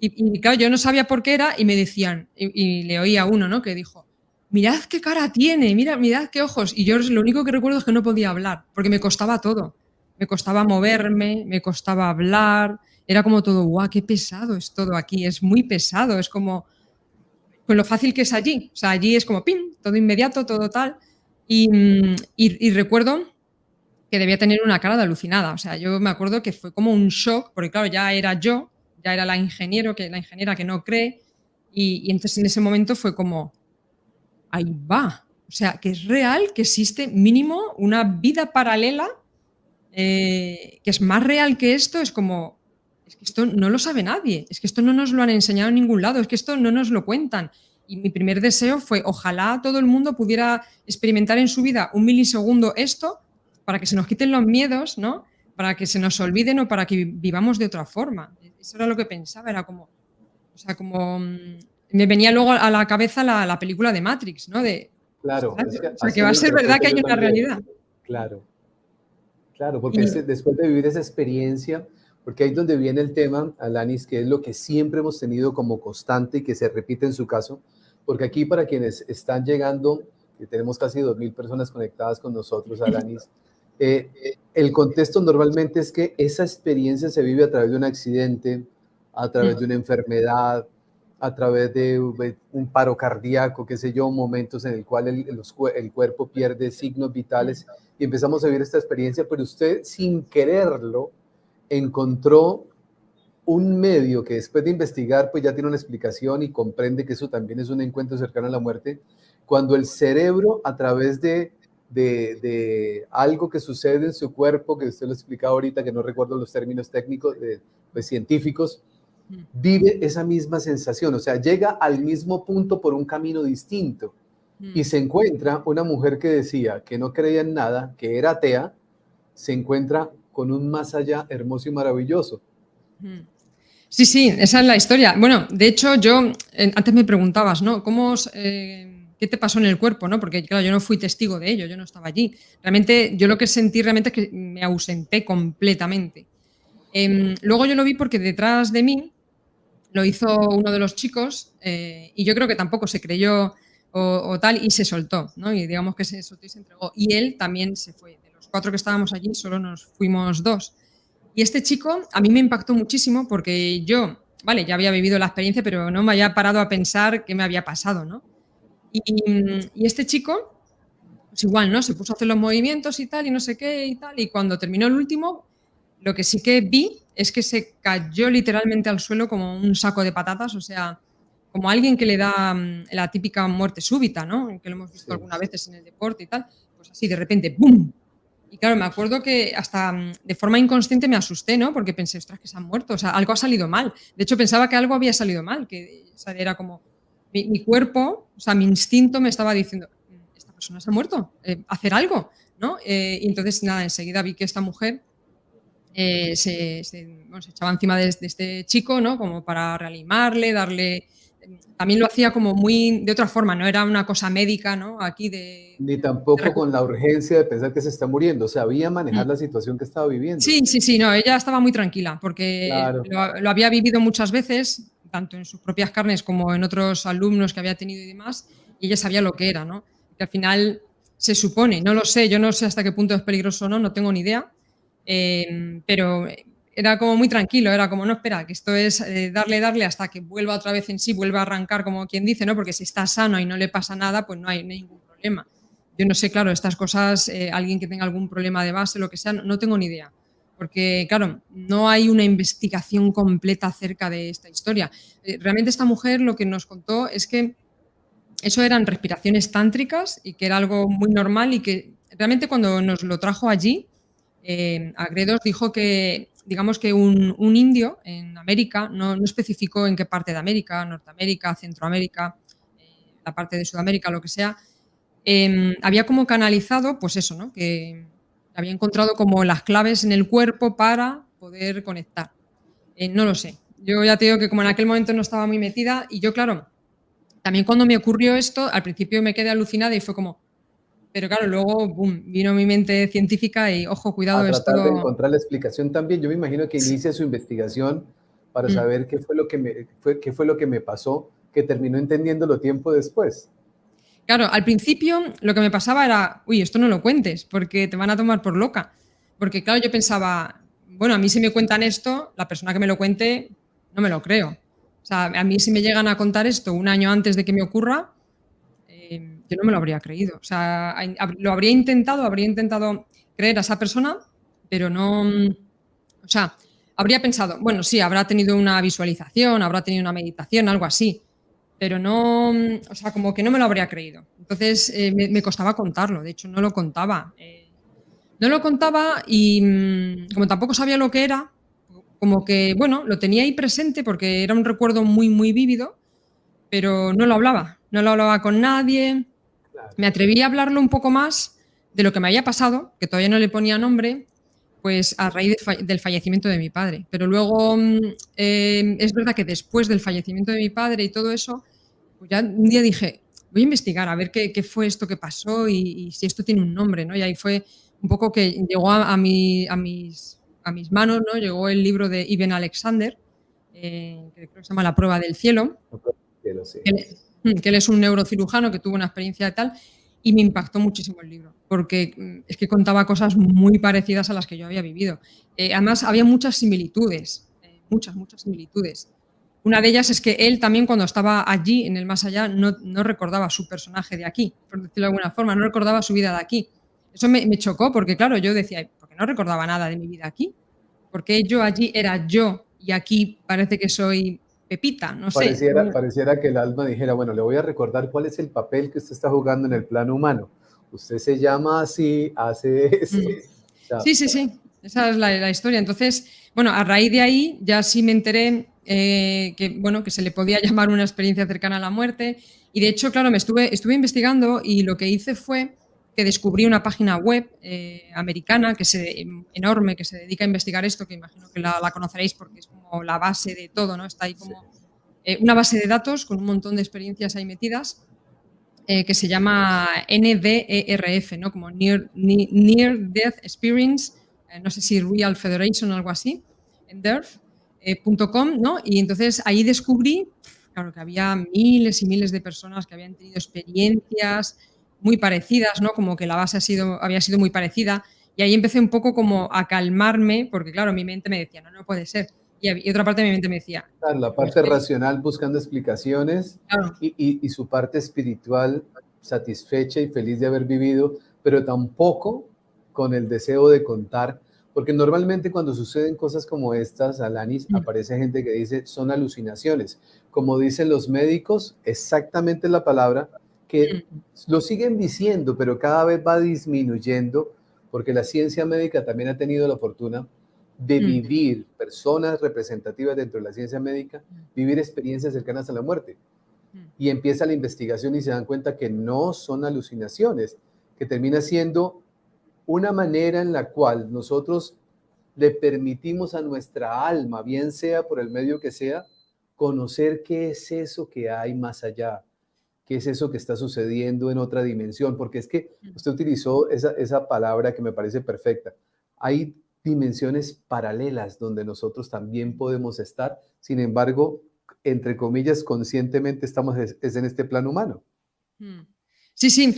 Y claro, yo no sabía por qué era y me decían, y le oí a uno, ¿no? Que dijo, mirad qué cara tiene, mirad qué ojos. Y yo lo único que recuerdo es que no podía hablar, porque me costaba todo. Me costaba moverme, me costaba hablar, era como todo, guau, qué pesado es todo aquí, es muy pesado, es como con lo fácil que es allí. O sea, allí es como pim, todo inmediato, todo tal. Y recuerdo que debía tener una cara de alucinada. O sea, yo me acuerdo que fue como un shock, porque claro, ya era yo, ya era la ingeniera que no cree, y entonces en ese momento fue como, ahí va. O sea, que es real, que existe mínimo una vida paralela, que es más real que esto, es como, es que esto no lo sabe nadie, es que esto no nos lo han enseñado en ningún lado, es que esto no nos lo cuentan. Y mi primer deseo fue, ojalá todo el mundo pudiera experimentar en su vida un milisegundo esto, para que se nos quiten los miedos, ¿no? Para que se nos olviden o para que vivamos de otra forma. Eso era lo que pensaba, era como, o sea, como me venía luego a la cabeza la película de Matrix, ¿no? De, Claro, es que o sea, que así va a lo ser verdad interpreto que hay yo una también. realidad. Claro, claro, porque Y después de vivir esa experiencia, porque ahí es donde viene el tema, Alanis, que es lo que siempre hemos tenido como constante y que se repite en su caso, porque aquí para quienes están llegando, que tenemos casi 2.000 personas conectadas con nosotros, Alanis, el contexto normalmente es que esa experiencia se vive a través de un accidente, a través de una enfermedad, a través de un paro cardíaco, qué sé yo, momentos en el cual el cuerpo pierde signos vitales y empezamos a vivir esta experiencia, pero usted sin quererlo encontró un medio que después de investigar pues ya tiene una explicación y comprende que eso también es un encuentro cercano a la muerte, cuando el cerebro a través de algo que sucede en su cuerpo, que usted lo explicaba ahorita, que no recuerdo los términos técnicos, pues, científicos, vive esa misma sensación, o sea, llega al mismo punto por un camino distinto y se encuentra una mujer que decía que no creía en nada, que era atea, se encuentra con un más allá hermoso y maravilloso. sí, sí, esa es la historia. Bueno, de hecho, yo antes me preguntabas, ¿no? ¿Qué te pasó en el cuerpo, no? Porque claro, yo no fui testigo de ello, yo no estaba allí. Realmente, yo lo que sentí realmente es que me ausenté completamente. Luego yo lo vi porque detrás de mí lo hizo uno de los chicos, y yo creo que tampoco se creyó o tal y se soltó, ¿no? Y digamos que se soltó y se entregó. Y él también se fue. De los 4 que estábamos allí, solo nos fuimos 2. Y este chico a mí me impactó muchísimo porque yo, vale, ya había vivido la experiencia, pero no me había parado a pensar qué me había pasado, ¿no? Y este chico, pues igual, ¿no? Se puso a hacer los movimientos y tal, y no sé qué y tal, y cuando terminó el último, lo que sí que vi es que se cayó literalmente al suelo como un saco de patatas, o sea, como alguien que le da la típica muerte súbita, ¿no? Que lo hemos visto Sí. algunas veces en el deporte y tal, pues así de repente, ¡bum! Y claro, me acuerdo que hasta de forma inconsciente me asusté, ¿no? Porque pensé, ostras, que se han muerto, o sea, algo ha salido mal. De hecho, pensaba que algo había salido mal, que o sea, era como mi cuerpo, o sea, mi instinto me estaba diciendo, esta persona se ha muerto, hacer algo, ¿no? Y entonces, nada, enseguida vi que esta mujer bueno, se echaba encima de este chico, ¿no? Como para reanimarle, darle. También lo hacía como muy de otra forma, no era una cosa médica, ¿no? Aquí Ni de tampoco con la urgencia de pensar que se está muriendo, sabía manejar la situación que estaba viviendo. Sí, sí, sí, no, ella estaba muy tranquila porque Claro. lo había vivido muchas veces, tanto en sus propias carnes como en otros alumnos que había tenido y demás, y ella sabía lo que era, ¿no? Que al final se supone, no lo sé, yo no sé hasta qué punto es peligroso o no, no tengo ni idea, pero era como muy tranquilo, era como, no, espera, que esto es darle hasta que vuelva otra vez en sí, vuelva a arrancar, como quien dice, ¿no? Porque si está sano y no le pasa nada, pues no hay ningún problema. Yo no sé, claro, estas cosas, alguien que tenga algún problema de base, lo que sea, no tengo ni idea. Porque, claro, no hay una investigación completa acerca de esta historia. Realmente esta mujer lo que nos contó es que eso eran respiraciones tántricas y que era algo muy normal y que realmente cuando nos lo trajo allí, a Gredos dijo que, digamos que un indio en América, no especificó en qué parte de América, Norteamérica, Centroamérica, la parte de Sudamérica, lo que sea, había como canalizado, pues eso, ¿no? Que había encontrado como las claves en el cuerpo para poder conectar. No lo sé. Yo ya te digo que como en aquel momento no estaba muy metida y yo, claro, también cuando me ocurrió esto, al principio me quedé alucinada y fue como, pero claro, luego, boom, vino mi mente científica y, ojo, A cuidado, tratar de esto. encontrar la explicación también. Yo me imagino que Sí. inicia su investigación para Mm. saber qué fue lo que me pasó, que terminó entendiéndolo tiempo después. Claro, al principio lo que me pasaba era, uy, esto no lo cuentes, porque te van a tomar por loca. Porque claro, yo pensaba, bueno, a mí si me cuentan esto, la persona que me lo cuente, no me lo creo. O sea, a mí si me llegan a contar esto un año antes de que me ocurra, yo no me lo habría creído. O sea, lo habría intentado creer a esa persona, pero no, o sea, habría pensado, bueno, sí, habrá tenido una visualización, habrá tenido una meditación, algo así, pero no, o sea, como que no me lo habría creído. Entonces, me costaba contarlo, de hecho, no lo contaba. No lo contaba y como tampoco sabía lo que era, como que, bueno, lo tenía ahí presente porque era un recuerdo muy, muy vívido, pero no lo hablaba. No lo hablaba con nadie. Claro. Me atreví a hablarlo un poco más de lo que me había pasado, que todavía no le ponía nombre, pues a raíz del fallecimiento de mi padre. Pero luego es verdad que después del fallecimiento de mi padre y todo eso, pues ya un día dije, voy a investigar a ver qué fue esto que pasó y si esto tiene un nombre, ¿no? Y ahí fue un poco que llegó a mis manos, ¿no? Llegó el libro de Ibn Alexander, que creo que se llama La prueba del cielo, No creo que lo sé. que él es un neurocirujano que tuvo una experiencia de tal, y me impactó muchísimo el libro, porque es que contaba cosas muy parecidas a las que yo había vivido. Además, había muchas similitudes, muchas, muchas similitudes. Una de ellas es que él también cuando estaba allí, en el más allá, no recordaba su personaje de aquí, por decirlo de alguna forma, no recordaba su vida de aquí. Eso me chocó porque, claro, yo decía, ¿por qué no recordaba nada de mi vida aquí? Porque yo allí era yo y aquí parece que soy Pepita, no sé. Pareciera que el alma dijera, bueno, le voy a recordar cuál es el papel que usted está jugando en el plano humano. Usted se llama así, hace esto. Mm. O sea, Sí, sí, sí, esa es la historia. Entonces, bueno, a raíz de ahí ya sí me enteré que, bueno, que se le podía llamar una experiencia cercana a la muerte. Y de hecho, claro, estuve investigando y lo que hice fue que descubrí una página web americana enorme que se dedica a investigar esto, que imagino que la conoceréis porque es como la base de todo, ¿no? Está ahí sí, como una base de datos con un montón de experiencias ahí metidas que se llama NDERF, ¿no? Como Near Death Experience, no sé si Real Federation o algo así, en DERF.com, ¿no? Y entonces ahí descubrí, claro, que había miles y miles de personas que habían tenido experiencias muy parecidas, ¿no? Como que la base había sido muy parecida. Y ahí empecé un poco como a calmarme, porque claro, mi mente me decía, no, no puede ser. Y otra parte de mi mente me decía, claro, la pero es parte que, racional buscando explicaciones claro, y su parte espiritual satisfecha y feliz de haber vivido, pero tampoco con el deseo de contar, porque normalmente cuando suceden cosas como estas, Alanis, mm, aparece gente que dice son alucinaciones. Como dicen los médicos, exactamente la palabra, que mm, lo siguen diciendo, pero cada vez va disminuyendo, porque la ciencia médica también ha tenido la fortuna de mm, vivir, personas representativas dentro de la ciencia médica, mm, vivir experiencias cercanas a la muerte. mm. Y empieza la investigación y se dan cuenta que no son alucinaciones, que termina siendo una manera en la cual nosotros le permitimos a nuestra alma, bien sea por el medio que sea, conocer qué es eso que hay más allá, qué es eso que está sucediendo en otra dimensión, porque es que Mm. usted utilizó esa palabra que me parece perfecta. Hay dimensiones paralelas donde nosotros también podemos estar, sin embargo, entre comillas, conscientemente estamos es en este plano humano. Mm. Sí, sí.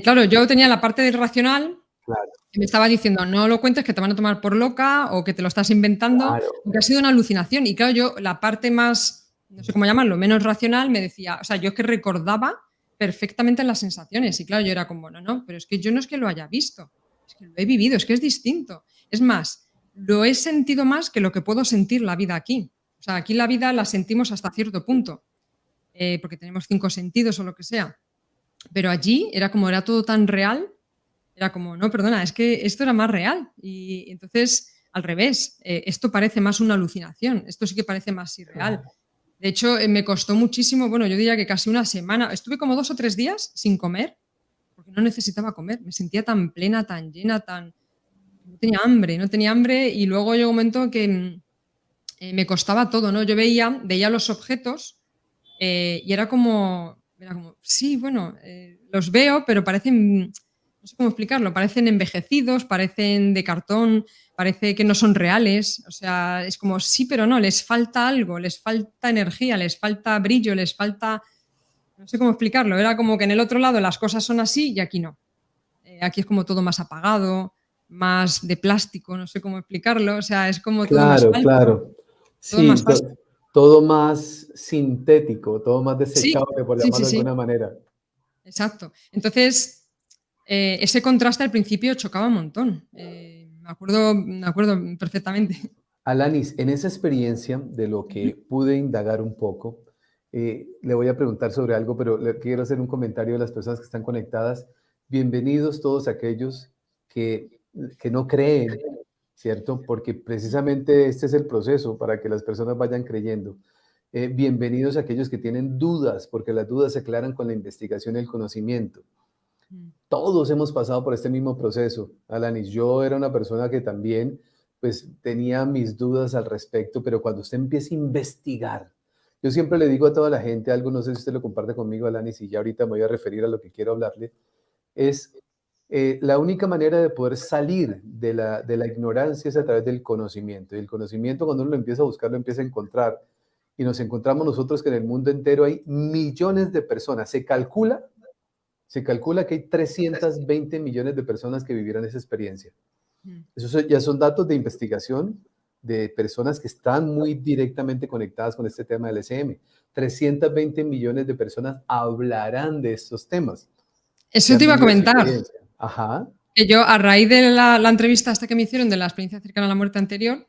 Claro, yo tenía la parte del racional Claro, que me estaba diciendo: "No lo cuentes, que te van a tomar por loca o que te lo estás inventando, claro, o que ha sido una alucinación". Y claro, yo la parte más, no sé cómo llamarlo, menos racional, me decía, o sea, yo es que recordaba perfectamente las sensaciones y claro, yo era como: "No, no, pero es que yo no es que lo haya visto, es que lo he vivido, es que es distinto". Es más, lo he sentido más que lo que puedo sentir la vida aquí. O sea, aquí la vida la sentimos hasta cierto punto, porque tenemos 5 sentidos o lo que sea. Pero allí era todo tan real, era como, no, perdona, es que esto era más real. Y entonces, al revés, esto parece más una alucinación, esto sí que parece más irreal. claro. De hecho, me costó muchísimo, bueno, yo diría que casi una semana, estuve como 2 o 3 días sin comer, porque no necesitaba comer, me sentía tan plena, tan llena, tan... No tenía hambre, no tenía hambre y luego llegó un momento que me costaba todo, ¿no? Yo veía los objetos y era como, sí, bueno, los veo, pero parecen, no sé cómo explicarlo, parecen envejecidos, parecen de cartón, parece que no son reales. O sea, es como sí, pero no, les falta algo, les falta energía, les falta brillo, les falta, no sé cómo explicarlo. Era como que en el otro lado las cosas son así y aquí no. Aquí es como todo más apagado, más de plástico, no sé cómo explicarlo. O sea, es como todo más Claro, falso, claro. todo más Sí, falso. todo más sintético, todo más Sí, desechable, por sí, sí, llamarlo de sí. alguna manera. Exacto. Entonces, ese contraste al principio chocaba un montón. Me acuerdo perfectamente. Alanis, en esa experiencia de lo Ujú. que pude indagar un poco, le voy a preguntar sobre algo, pero le quiero hacer un comentario a las personas que están conectadas. Bienvenidos todos aquellos que, que no creen, ¿cierto? Porque precisamente este es el proceso para que las personas vayan creyendo. Bienvenidos aquellos que tienen dudas, porque las dudas se aclaran con la investigación y el conocimiento. Mm. Todos hemos pasado por este mismo proceso, Alanis. Yo era una persona que también, pues, tenía mis dudas al respecto, pero cuando usted empieza a investigar, yo siempre le digo a toda la gente algo, no sé si usted lo comparte conmigo, Alanis, y ya ahorita me voy a referir a lo que quiero hablarle, es la única manera de poder salir de la ignorancia es a través del conocimiento. Y el conocimiento, cuando uno lo empieza a buscar, lo empieza a encontrar. Y nos encontramos nosotros que en el mundo entero hay millones de personas. Se calcula que hay 320 millones de personas que vivieron esa experiencia. Mm. Esos ya son datos de investigación de personas que están muy directamente conectadas con este tema del SM. 320 millones de personas hablarán de estos temas, que Eso te han iba a vivido esa comentar, experiencia. Ajá, que yo a raíz de la entrevista esta que me hicieron de la experiencia cercana a la muerte anterior,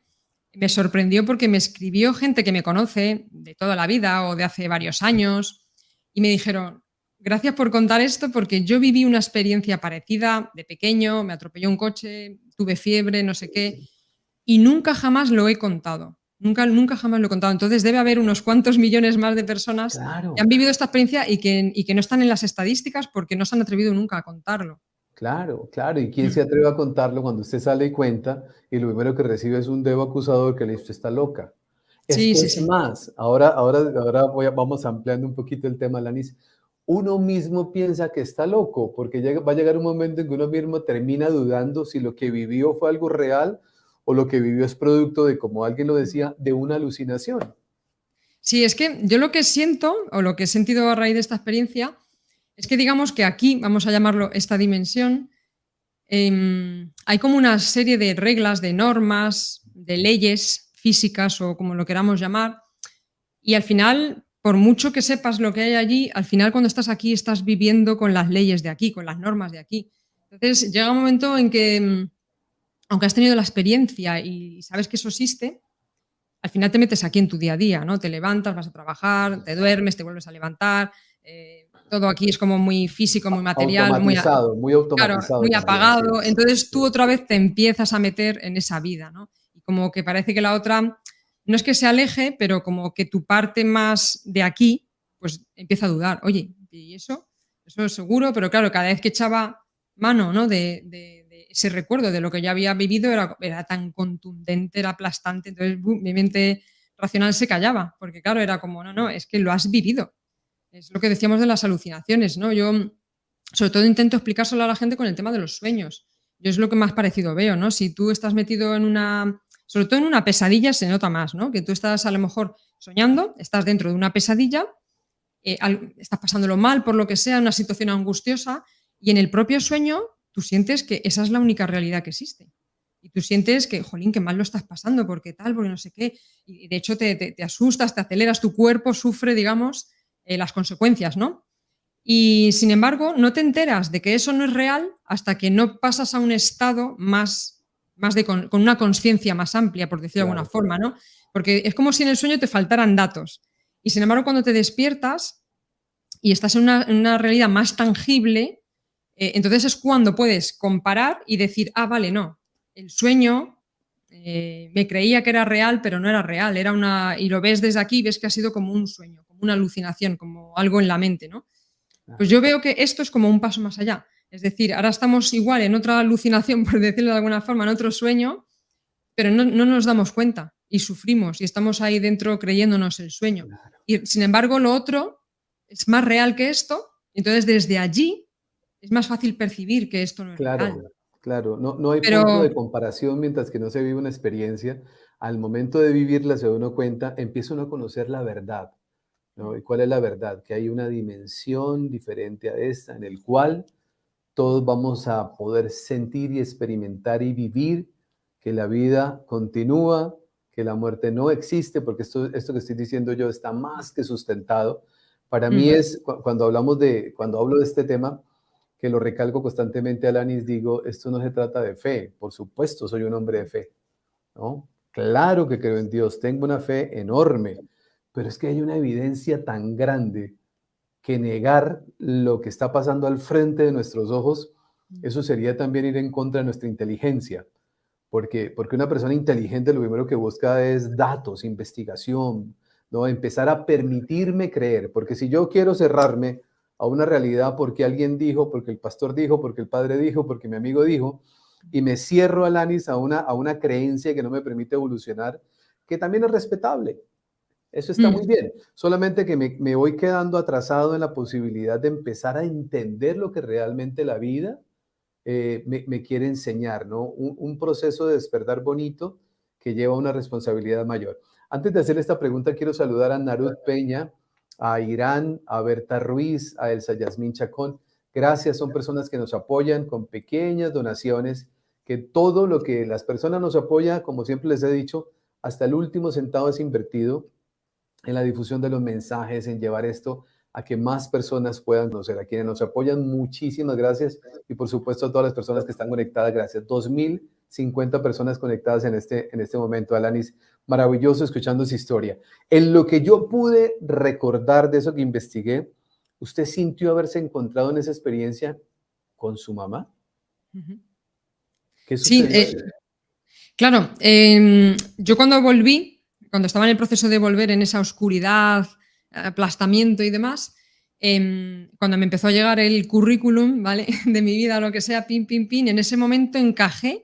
me sorprendió porque me escribió gente que me conoce de toda la vida o de hace varios años y me dijeron, gracias por contar esto porque yo viví una experiencia parecida de pequeño, me atropelló un coche, tuve fiebre, no sé qué, y nunca jamás lo he contado. Nunca, nunca jamás lo he contado. Entonces debe haber unos cuantos millones más de personas que han claro. vivido esta experiencia y que no están en las estadísticas porque no se han atrevido nunca a contarlo. Claro, claro. ¿Y quién se Mm. atreve a contarlo cuando usted sale y cuenta y lo primero que recibe es un dedo acusador que le dice, usted está loca? Es Sí, que sí, es sí. más, ahora vamos ampliando un poquito el tema, Lanis. Uno mismo piensa que está loco, porque va a llegar un momento en que uno mismo termina dudando si lo que vivió fue algo real o lo que vivió es producto de, como alguien lo Mm. decía, de una alucinación. Sí, es que yo lo que siento, o lo que he sentido a raíz de esta experiencia, es que digamos que aquí, vamos a llamarlo esta dimensión, hay como una serie de reglas, de normas, de leyes físicas o como lo queramos llamar, y al final, por mucho que sepas lo que hay allí, al final cuando estás aquí estás viviendo con las leyes de aquí, con las normas de aquí. Entonces llega un momento en que, aunque has tenido la experiencia y sabes que eso existe, al final te metes aquí en tu día a día, ¿no? Te levantas, vas a trabajar, te duermes, te vuelves a levantar. Todo aquí es como muy físico, muy material, Automatizado, muy claro, automatizado muy también, sí, apagado. Entonces sí, tú otra vez te empiezas a meter en esa vida, ¿no? Y como que parece que la otra no es que se aleje, pero como que tu parte más de aquí, pues empieza a dudar. Oye, ¿y eso? Eso es seguro, pero claro, cada vez que echaba mano, ¿no? De ese recuerdo de lo que ya había vivido era tan contundente, era aplastante. Entonces mi mente racional se callaba, porque claro, era como, no, no, es que lo has vivido. Es lo que decíamos de las alucinaciones, ¿no? Yo sobre todo intento explicárselo a la gente con el tema de los sueños. Yo es lo que más parecido veo, ¿no? Si tú estás metido en una, sobre todo en una pesadilla se nota más, ¿no? Que tú estás a lo mejor soñando, estás dentro de una pesadilla, estás pasándolo mal por lo que sea, una situación angustiosa, y en el propio sueño tú sientes que esa es la única realidad que existe. Y tú sientes que, jolín, qué mal lo estás pasando, porque tal, porque no sé qué. Y de hecho te asustas, te aceleras, tu cuerpo sufre, digamos, las consecuencias, ¿no? Y sin embargo, no te enteras de que eso no es real hasta que no pasas a un estado más con una conciencia más amplia, por decirlo de alguna claro. forma, ¿no? Porque es como si en el sueño te faltaran datos. Y sin embargo, cuando te despiertas y estás en una realidad más tangible, entonces es cuando puedes comparar y decir, ah, vale, no, el sueño me creía que era real, pero no era real, era una, y lo ves desde aquí, ves que ha sido como un sueño, como una alucinación, como algo en la mente, ¿no? Pues yo veo que esto es como un paso más allá. Es decir, ahora estamos igual en otra alucinación, por decirlo de alguna forma, en otro sueño, pero no nos damos cuenta y sufrimos y estamos ahí dentro creyéndonos el sueño. Y sin embargo, lo otro es más real que esto, y entonces desde allí es más fácil percibir que esto no es real. Claro, claro, no hay Pero punto de comparación mientras que no se vive una experiencia. Al momento de vivirla, se da uno cuenta, empieza uno a conocer la verdad, ¿no? ¿Y cuál es la verdad? Que hay una dimensión diferente a esta, en el cual todos vamos a poder sentir y experimentar y vivir que la vida continúa, que la muerte no existe, porque esto que estoy diciendo yo está más que sustentado. Para mí mm, es, cuando hablo de este tema, que lo recalco constantemente, Alanis, digo, esto no se trata de fe. Por supuesto, soy un hombre de fe, ¿no? Claro que creo en Dios, tengo una fe enorme, pero es que hay una evidencia tan grande que negar lo que está pasando al frente de nuestros ojos, eso sería también ir en contra de nuestra inteligencia. Porque una persona inteligente lo primero que busca es datos, investigación, ¿no? Empezar a permitirme creer, porque si yo quiero cerrarme a una realidad porque alguien dijo, porque el pastor dijo, porque el padre dijo, porque mi amigo dijo, y me cierro, Alanis, a una creencia que no me permite evolucionar, que también es respetable. Eso está muy bien, solamente que me voy quedando atrasado en la posibilidad de empezar a entender lo que realmente la vida me quiere enseñar, ¿no? Un proceso de despertar bonito que lleva a una responsabilidad mayor. Antes de hacer esta pregunta, quiero saludar a Narut Peña, a Irán, a Berta Ruiz, a Elsa Yasmín Chacón. Gracias, son personas que nos apoyan con pequeñas donaciones, que todo lo que las personas nos apoyan, como siempre les he dicho, hasta el último centavo es invertido en la difusión de los mensajes, en llevar esto a que más personas puedan conocer. A quienes nos apoyan, muchísimas gracias. Y por supuesto a todas las personas que están conectadas, gracias. 2050 personas conectadas en este momento, Alanis. Maravilloso escuchando esa historia. En lo que yo pude recordar de eso que investigué, ¿usted sintió haberse encontrado en esa experiencia con su mamá? ¿Qué Sí, sucedió? claro. Yo cuando estaba en el proceso de volver en esa oscuridad, aplastamiento y demás, cuando me empezó a llegar el currículum, ¿vale? De mi vida, lo que sea, pin, pin, pin, en ese momento encajé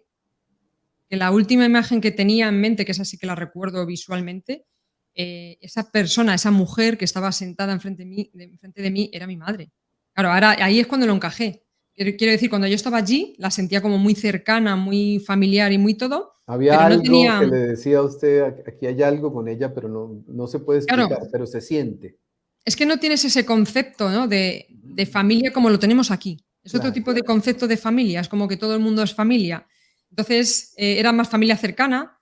que la última imagen que tenía en mente, que esa sí que la recuerdo visualmente, esa persona, esa mujer que estaba sentada enfrente de mí era mi madre. Claro, ahora ahí es cuando lo encajé. Quiero decir, cuando yo estaba allí, la sentía como muy cercana, muy familiar y muy todo, Había pero no algo tenía. que le decía a usted, aquí hay algo con ella, pero no se puede Claro, explicar, pero se siente. es que no tienes ese concepto, ¿no? De familia como lo tenemos aquí. Es otro Claro. tipo de concepto de familia, es como que todo el mundo es familia. Entonces, era más familia cercana,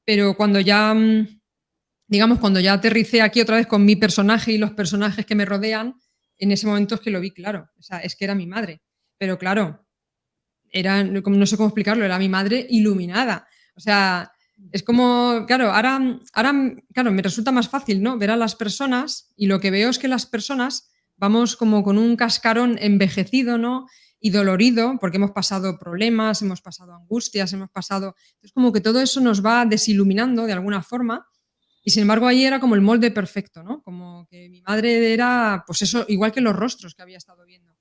pero cuando ya, digamos, cuando ya aterricé aquí otra vez con mi personaje y los personajes que me rodean, en ese momento es que lo vi claro. O sea, es que era mi madre. Pero claro, no sé cómo explicarlo, era mi madre iluminada. O sea, es como, claro, ahora, claro, me resulta más fácil, ¿no? Ver a las personas y lo que veo es que las personas vamos como con un cascarón envejecido, ¿no? Y dolorido, porque hemos pasado problemas, hemos pasado angustias, hemos pasado. Es como que todo eso nos va desiluminando de alguna forma. Y sin embargo, ahí era como el molde perfecto, ¿no? Como que mi madre era, pues eso, igual que los rostros que había estado viendo.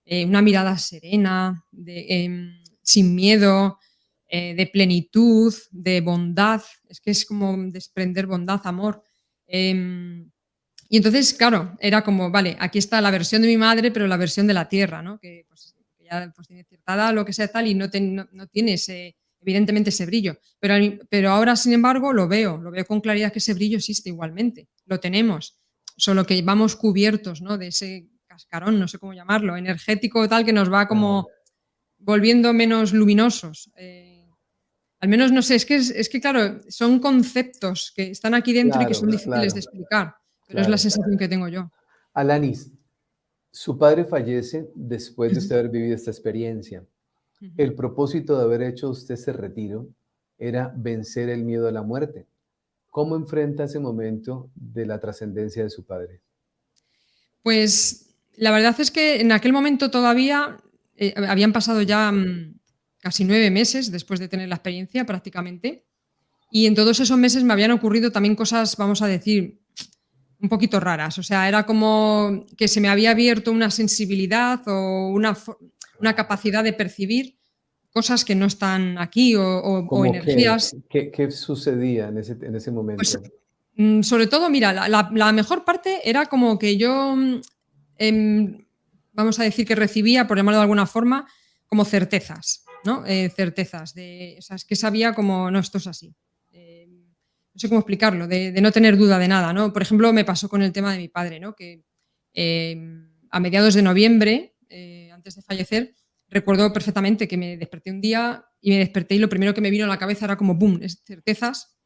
Una mirada serena, sin miedo, de plenitud, de bondad. Es que es como desprender bondad, amor. Y entonces, claro, era como, vale, aquí está la versión de mi madre, pero la versión de la tierra, ¿no? Que, pues, que ya pues, tiene cierta edad, lo que sea tal, y no tiene evidentemente ese brillo. Pero ahora, sin embargo, lo veo con claridad que ese brillo existe igualmente, lo tenemos, solo que vamos cubiertos, ¿no? De ese cascarón, no sé cómo llamarlo, energético tal, que nos va Claro, como volviendo menos luminosos. Al menos, no sé, es que, claro, son conceptos que están aquí dentro y que claro, son difíciles de claro, explicar, pero es la claro. sensación que tengo yo. Alanis, su padre fallece después de Ujú, usted haber vivido esta experiencia. ujú. El propósito de haber hecho usted ese retiro era vencer el miedo a la muerte. ¿Cómo enfrenta ese momento de la trascendencia de su padre? Pues la verdad es que en aquel momento todavía habían pasado ya casi 9 meses después de tener la experiencia prácticamente. Y en todos esos meses me habían ocurrido también cosas, vamos a decir, un poquito raras. O sea, era como que se me había abierto una sensibilidad o una capacidad de percibir cosas que no están aquí o ¿Cómo qué? energías. ¿Qué sucedía en ese Pues, momento? sobre todo, mira, la mejor parte era como que yo, em, vamos a decir que recibía, por llamarlo de alguna forma, como certezas, ¿no? Certezas de, o sea, es que sabía como, no, esto es así. No sé cómo explicarlo, de no tener duda de nada, ¿no? Por ejemplo, me pasó con el tema de mi padre, ¿no? Que a mediados de noviembre, antes de fallecer, recuerdo perfectamente que me desperté un día y me desperté y lo primero que me vino a la cabeza era como, boom, es certezas.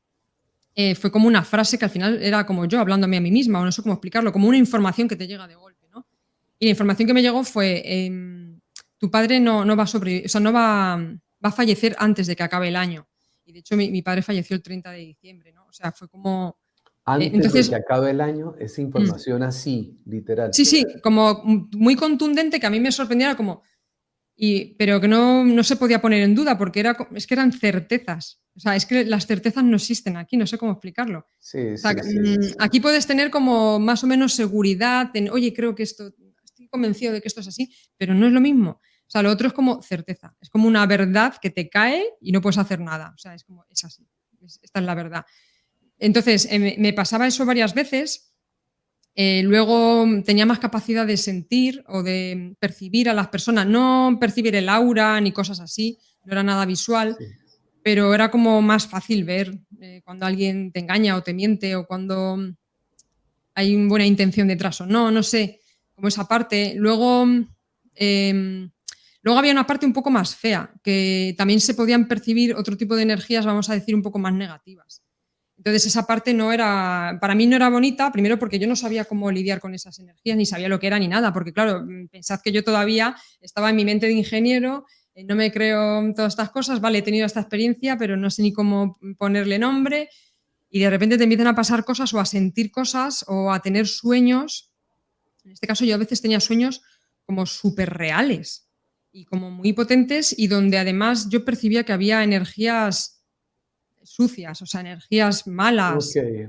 Fue como una frase que al final era como yo hablándome a mí misma, o no sé cómo explicarlo, como una información que te llega de golpe, ¿no? Y la información que me llegó fue, tu padre no va a sobrevivir, o sea, va a fallecer antes de que acabe el año. Y de hecho mi padre falleció el 30 de diciembre, ¿no? O sea, fue como... Antes de que entonces, acabe el año, esa mm, información así, literal. sí, sí, como muy contundente, que a mí me sorprendiera como... pero que no se podía poner en duda porque es que eran certezas. O sea, es que las certezas no existen aquí, no sé cómo explicarlo. Sí, O sea, sí, sí. aquí puedes tener como más o menos seguridad en, oye, creo que esto, estoy convencido de que esto es así, pero no es lo mismo. O sea, lo otro es como certeza, es como una verdad que te cae y no puedes hacer nada. O sea, es como, es así, esta es la verdad. Entonces, me pasaba eso varias veces. Luego tenía más capacidad de sentir o de percibir a las personas, no percibir el aura ni cosas así, no era nada visual, Sí. pero era como más fácil ver cuando alguien te engaña o te miente o cuando hay una buena intención detrás o no, no sé, como esa parte. Luego había una parte un poco más fea, que también se podían percibir otro tipo de energías, vamos a decir, un poco más negativas. Entonces esa parte no era, para mí no era bonita, primero porque yo no sabía cómo lidiar con esas energías, ni sabía lo que era ni nada, porque claro, pensad que yo todavía estaba en mi mente de ingeniero, no me creo todas estas cosas, vale, he tenido esta experiencia, pero no sé ni cómo ponerle nombre, y de repente te empiezan a pasar cosas o a sentir cosas o a tener sueños. En este caso yo a veces tenía sueños como súper reales y como muy potentes y donde además yo percibía que había energías sucias, o sea, energías malas, Okey.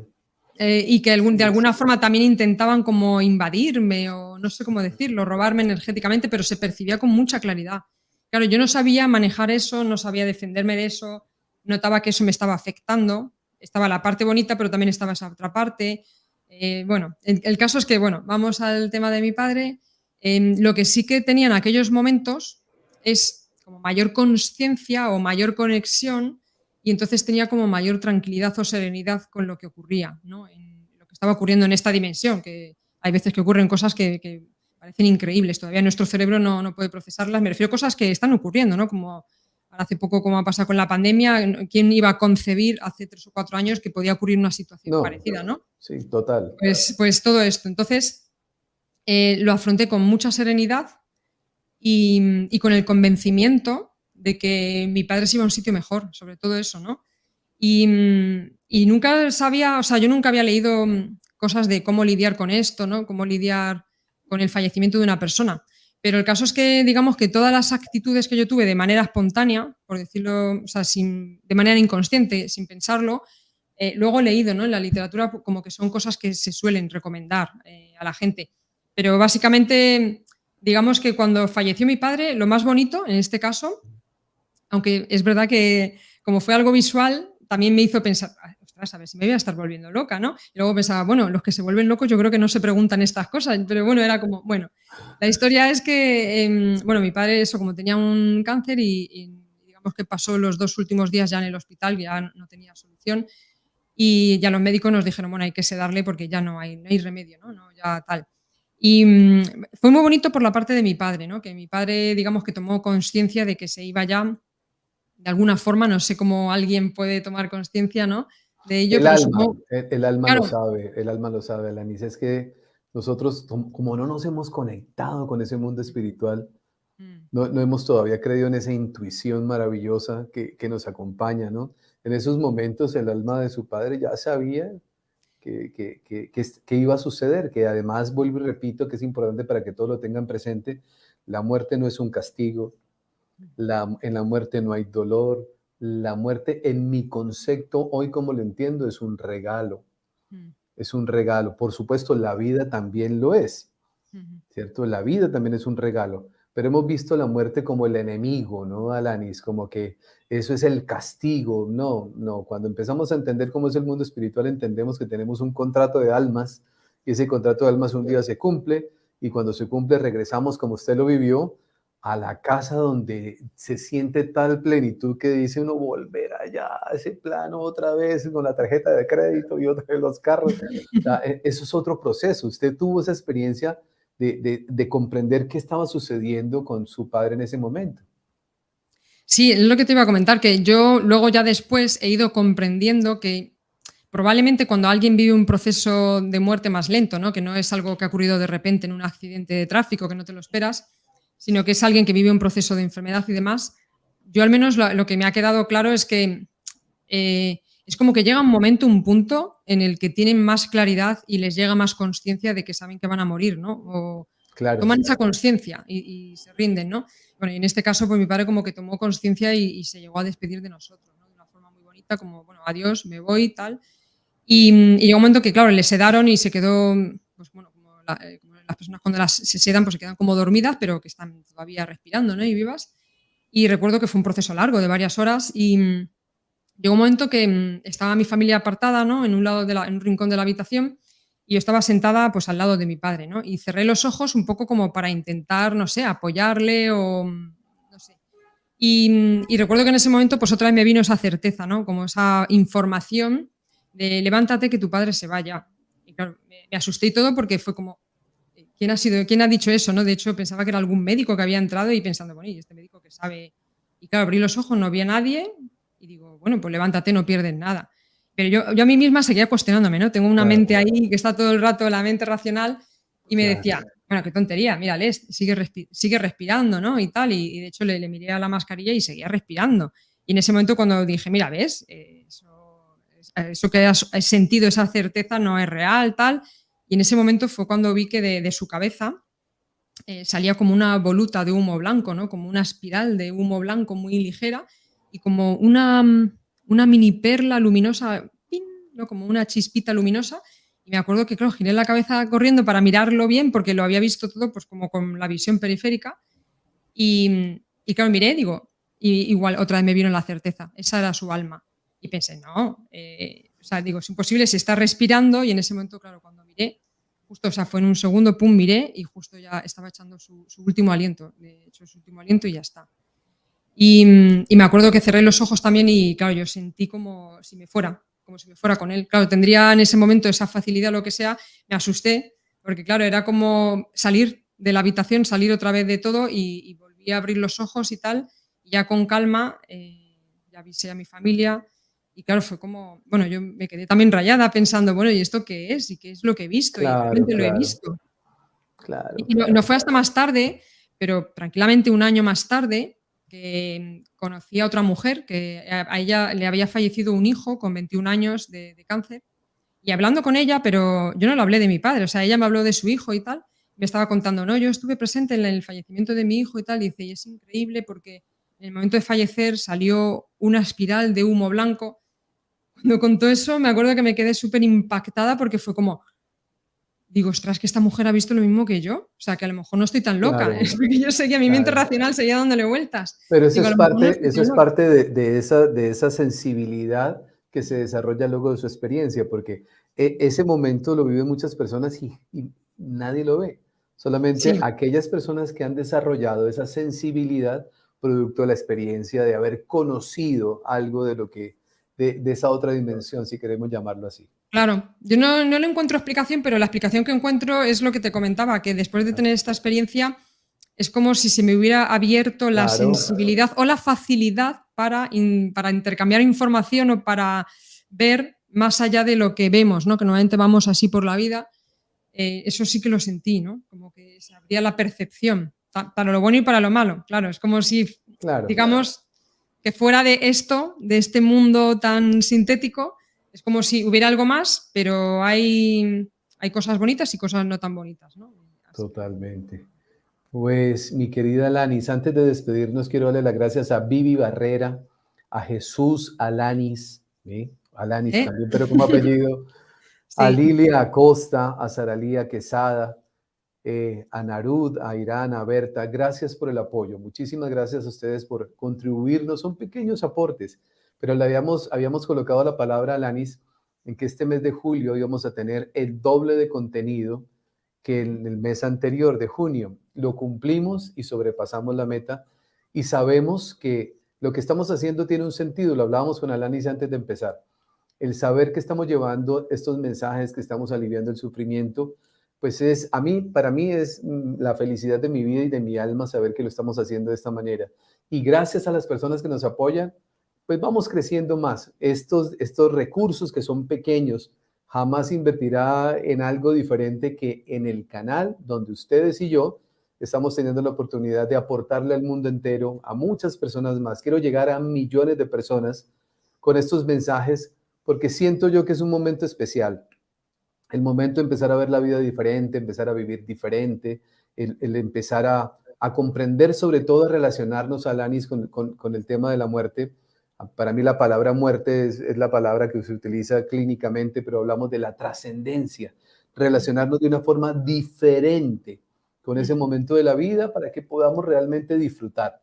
y que de Sí, alguna sí. forma también intentaban como invadirme o no sé cómo decirlo, robarme energéticamente, pero se percibía con mucha claridad. Claro, yo no sabía manejar eso, no sabía defenderme de eso, notaba que eso me estaba afectando. Estaba la parte bonita, pero también estaba esa otra parte. Bueno, el caso es que, bueno, vamos al tema de mi padre. Lo que sí que tenía en aquellos momentos es como mayor conciencia o mayor conexión y entonces tenía como mayor tranquilidad o serenidad con lo que ocurría, ¿no? En lo que estaba ocurriendo en esta dimensión, que hay veces que ocurren cosas que parecen increíbles, todavía nuestro cerebro no puede procesarlas, me refiero a cosas que están ocurriendo, ¿no? Como ahora hace poco, como ha pasado con la pandemia, ¿quién iba a concebir hace 3 o 4 años que podía ocurrir una situación No, parecida, ¿no? sí, total. Pues todo esto. Entonces, lo afronté con mucha serenidad y con el convencimiento de que mi padre se iba a un sitio mejor, sobre todo eso, ¿no? Y nunca sabía, o sea, yo nunca había leído cosas de cómo lidiar con esto, ¿no? Cómo lidiar con el fallecimiento de una persona. Pero el caso es que, digamos que todas las actitudes que yo tuve de manera espontánea, por decirlo, o sea, de manera inconsciente, sin pensarlo, luego he leído, ¿no? En la literatura como que son cosas que se suelen recomendar a la gente. Pero básicamente, digamos que cuando falleció mi padre, lo más bonito, en este caso, aunque es verdad que como fue algo visual, también me hizo pensar, "Ay, ostras, a ver si me voy a estar volviendo loca, ¿no?". Y luego pensaba, bueno, los que se vuelven locos yo creo que no se preguntan estas cosas, pero bueno, era como, bueno, la historia es que, bueno, mi padre, eso, como tenía un cáncer y digamos que pasó los 2 últimos días ya en el hospital, que ya no tenía solución, y ya los médicos nos dijeron, bueno, hay que sedarle porque ya no hay remedio, ¿no? No, ya tal. Y fue muy bonito por la parte de mi padre, ¿no? Que mi padre, digamos que tomó conciencia de que se iba ya de alguna forma, no sé cómo alguien puede tomar conciencia, ¿no? De ello, pero supongo, El alma lo claro, sabe, el alma lo sabe, Alanis. Es que nosotros, como no nos hemos conectado con ese mundo espiritual, mm, no hemos todavía creído en esa intuición maravillosa que nos acompaña, ¿no? En esos momentos el alma de su padre ya sabía que iba a suceder, que además, vuelvo y repito, que es importante para que todos lo tengan presente, la muerte no es un castigo, en la muerte no hay dolor, la muerte en mi concepto, hoy como lo entiendo, mm, es un regalo. Por supuesto, la vida también lo es, ujú, ¿cierto? La vida también es un regalo, pero hemos visto la muerte como el enemigo, ¿no, Alanis? Como que eso es el castigo. No, no, cuando empezamos a entender cómo es el mundo espiritual, entendemos que tenemos un contrato de almas y ese contrato de almas un día se cumple y cuando se cumple regresamos como usted lo vivió a la casa donde se siente tal plenitud que dice uno volver allá a ese plano otra vez con la tarjeta de crédito y otra vez los carros. O sea, eso es otro proceso. Usted tuvo esa experiencia de comprender qué estaba sucediendo con su padre en ese momento. sí, es lo que te iba a comentar, que yo luego ya después he ido comprendiendo que probablemente cuando alguien vive un proceso de muerte más lento, ¿no? Que no es algo que ha ocurrido de repente en un accidente de tráfico, que no te lo esperas, sino que es alguien que vive un proceso de enfermedad y demás, yo al menos lo que me ha quedado claro es que es como que llega un momento, un punto en el que tienen más claridad y les llega más consciencia de que saben que van a morir, ¿no? O Claro, toman esa conciencia y se rinden, ¿no? Bueno, y en este caso, pues mi padre como que tomó conciencia y se llegó a despedir de nosotros, ¿no? De una forma muy bonita, como, bueno, adiós, me voy y tal. Y llegó un momento que, claro, le sedaron y se quedó, pues bueno, como las personas cuando se sedan, pues se quedan como dormidas, pero que están todavía respirando, ¿no? Y vivas. Y recuerdo que fue un proceso largo, de varias horas, y llegó un momento que estaba mi familia apartada, ¿no? En un lado en un rincón de la habitación, y yo estaba sentada, pues, al lado de mi padre, ¿no? Y cerré los ojos un poco como para intentar, no sé, apoyarle o, no sé. Y recuerdo que en ese momento, pues, otra vez me vino esa certeza, ¿no? Como esa información de: "Levántate, que tu padre se va ya". Y claro, me asusté y todo porque fue como, ¿quién ha dicho eso, no? De hecho, pensaba que era algún médico que había entrado y pensando: "Bueno, ¿y este médico qué sabe?". Y claro, abrí los ojos, no había nadie y digo: "Bueno, pues levántate, no pierdes nada". Pero yo a mí misma seguía cuestionándome, ¿no? Tengo una mente claro, ahí que está todo el rato, la mente racional, y me claro. decía: "Bueno, qué tontería, mírale, sigue respirando", ¿no? Y tal, y de hecho le miré a la mascarilla y seguía respirando. Y en ese momento cuando dije: "Mira, ¿ves? Eso que has sentido, esa certeza no es real", tal. Y en ese momento fue cuando vi que de su cabeza salía como una voluta de humo blanco, ¿no? Como una espiral de humo blanco muy ligera y como una mini perla luminosa, ¡pin! ¿No? Como una chispita luminosa. Y me acuerdo que, claro, giré la cabeza corriendo para mirarlo bien porque lo había visto todo pues como con la visión periférica. Y claro, miré, digo, y igual otra vez me vino la certeza, esa era su alma. Y pensé, no, o sea, digo, es imposible, se está respirando. Y en ese momento, claro, cuando miré, justo, o sea, fue en un segundo, pum, miré y justo ya estaba echando su último aliento. De hecho, su último aliento y ya está. Y me acuerdo que cerré los ojos también y, claro, yo sentí como si me fuera con él. Claro, tendría en ese momento esa facilidad o lo que sea, me asusté, porque, claro, era como salir de la habitación, salir otra vez de todo y volví a abrir los ojos y tal, y ya con calma, ya avisé a mi familia y, claro, fue como, bueno, yo me quedé también rayada pensando, bueno, ¿y esto qué es? ¿Y qué es lo que he visto? Y Claro, realmente lo he claro, visto. claro, Y no claro, fue hasta más tarde, pero tranquilamente un año más tarde, que conocí a otra mujer que a ella le había fallecido un hijo con 21 años de cáncer, y hablando con ella, pero yo no le hablé de mi padre, o sea, ella me habló de su hijo y tal, me estaba contando, no, yo estuve presente en el fallecimiento de mi hijo y tal, y dice, y es increíble porque en el momento de fallecer salió una espiral de humo blanco. Cuando contó eso, me acuerdo que me quedé súper impactada porque fue como, digo, ostras, que esta mujer ha visto lo mismo que yo. O sea, que a lo mejor no estoy tan loca, ¿eh? claro, Porque yo seguía, mi mente claro. racional seguía dándole vueltas. Pero Digo, a lo mejor no estoy eso tan es loca. parte de esa sensibilidad que se desarrolla luego de su experiencia, porque ese momento lo viven muchas personas y nadie lo ve. Solamente Sí, aquellas personas que han desarrollado esa sensibilidad producto de la experiencia de haber conocido algo de lo que, de esa otra dimensión, si queremos llamarlo así. claro. Yo no le encuentro explicación, pero la explicación que encuentro es lo que te comentaba, que después de tener esta experiencia es como si se me hubiera abierto la Claro, sensibilidad o la facilidad para intercambiar información o para ver más allá de lo que vemos, ¿no? Que normalmente vamos así por la vida. Eso sí que lo sentí, ¿no? Como que se abría la percepción, para lo bueno y para lo malo. Claro, es como si, claro. digamos, que fuera de esto, de este mundo tan sintético, es como si hubiera algo más, pero hay cosas bonitas y cosas no tan bonitas, ¿no? Así que Totalmente. Pues mi querida Lanis, antes de despedirnos, quiero darle las gracias a Vivi Barrera, a Jesús Alanis, ¿sí? Alanis ¿eh? también, pero como apellido, a Sí, Lilia Acosta, a Saralía Quesada, a Narud, a Irán, a Berta. Gracias por el apoyo. Muchísimas gracias a ustedes por contribuirnos. Son pequeños aportes, pero habíamos colocado la palabra Alanis en que este mes de julio íbamos a tener el doble de contenido que en el mes anterior de junio. Lo cumplimos y sobrepasamos la meta y sabemos que lo que estamos haciendo tiene un sentido. Lo hablábamos con Alanis antes de empezar. El saber que estamos llevando estos mensajes, que estamos aliviando el sufrimiento, pues para mí es la felicidad de mi vida y de mi alma saber que lo estamos haciendo de esta manera. Y gracias a las personas que nos apoyan, pues vamos creciendo más. Estos recursos que son pequeños, jamás invertirá en algo diferente que en el canal donde ustedes y yo estamos teniendo la oportunidad de aportarle al mundo entero, a muchas personas más. Quiero llegar a millones de personas con estos mensajes porque siento yo que es un momento especial. El momento de empezar a ver la vida diferente, empezar a vivir diferente, el empezar a comprender, sobre todo a relacionarnos, Alanis, con el tema de la muerte. Para mí la palabra muerte es la palabra que se utiliza clínicamente, pero hablamos de la trascendencia, relacionarnos de una forma diferente con ese momento de la vida para que podamos realmente disfrutar.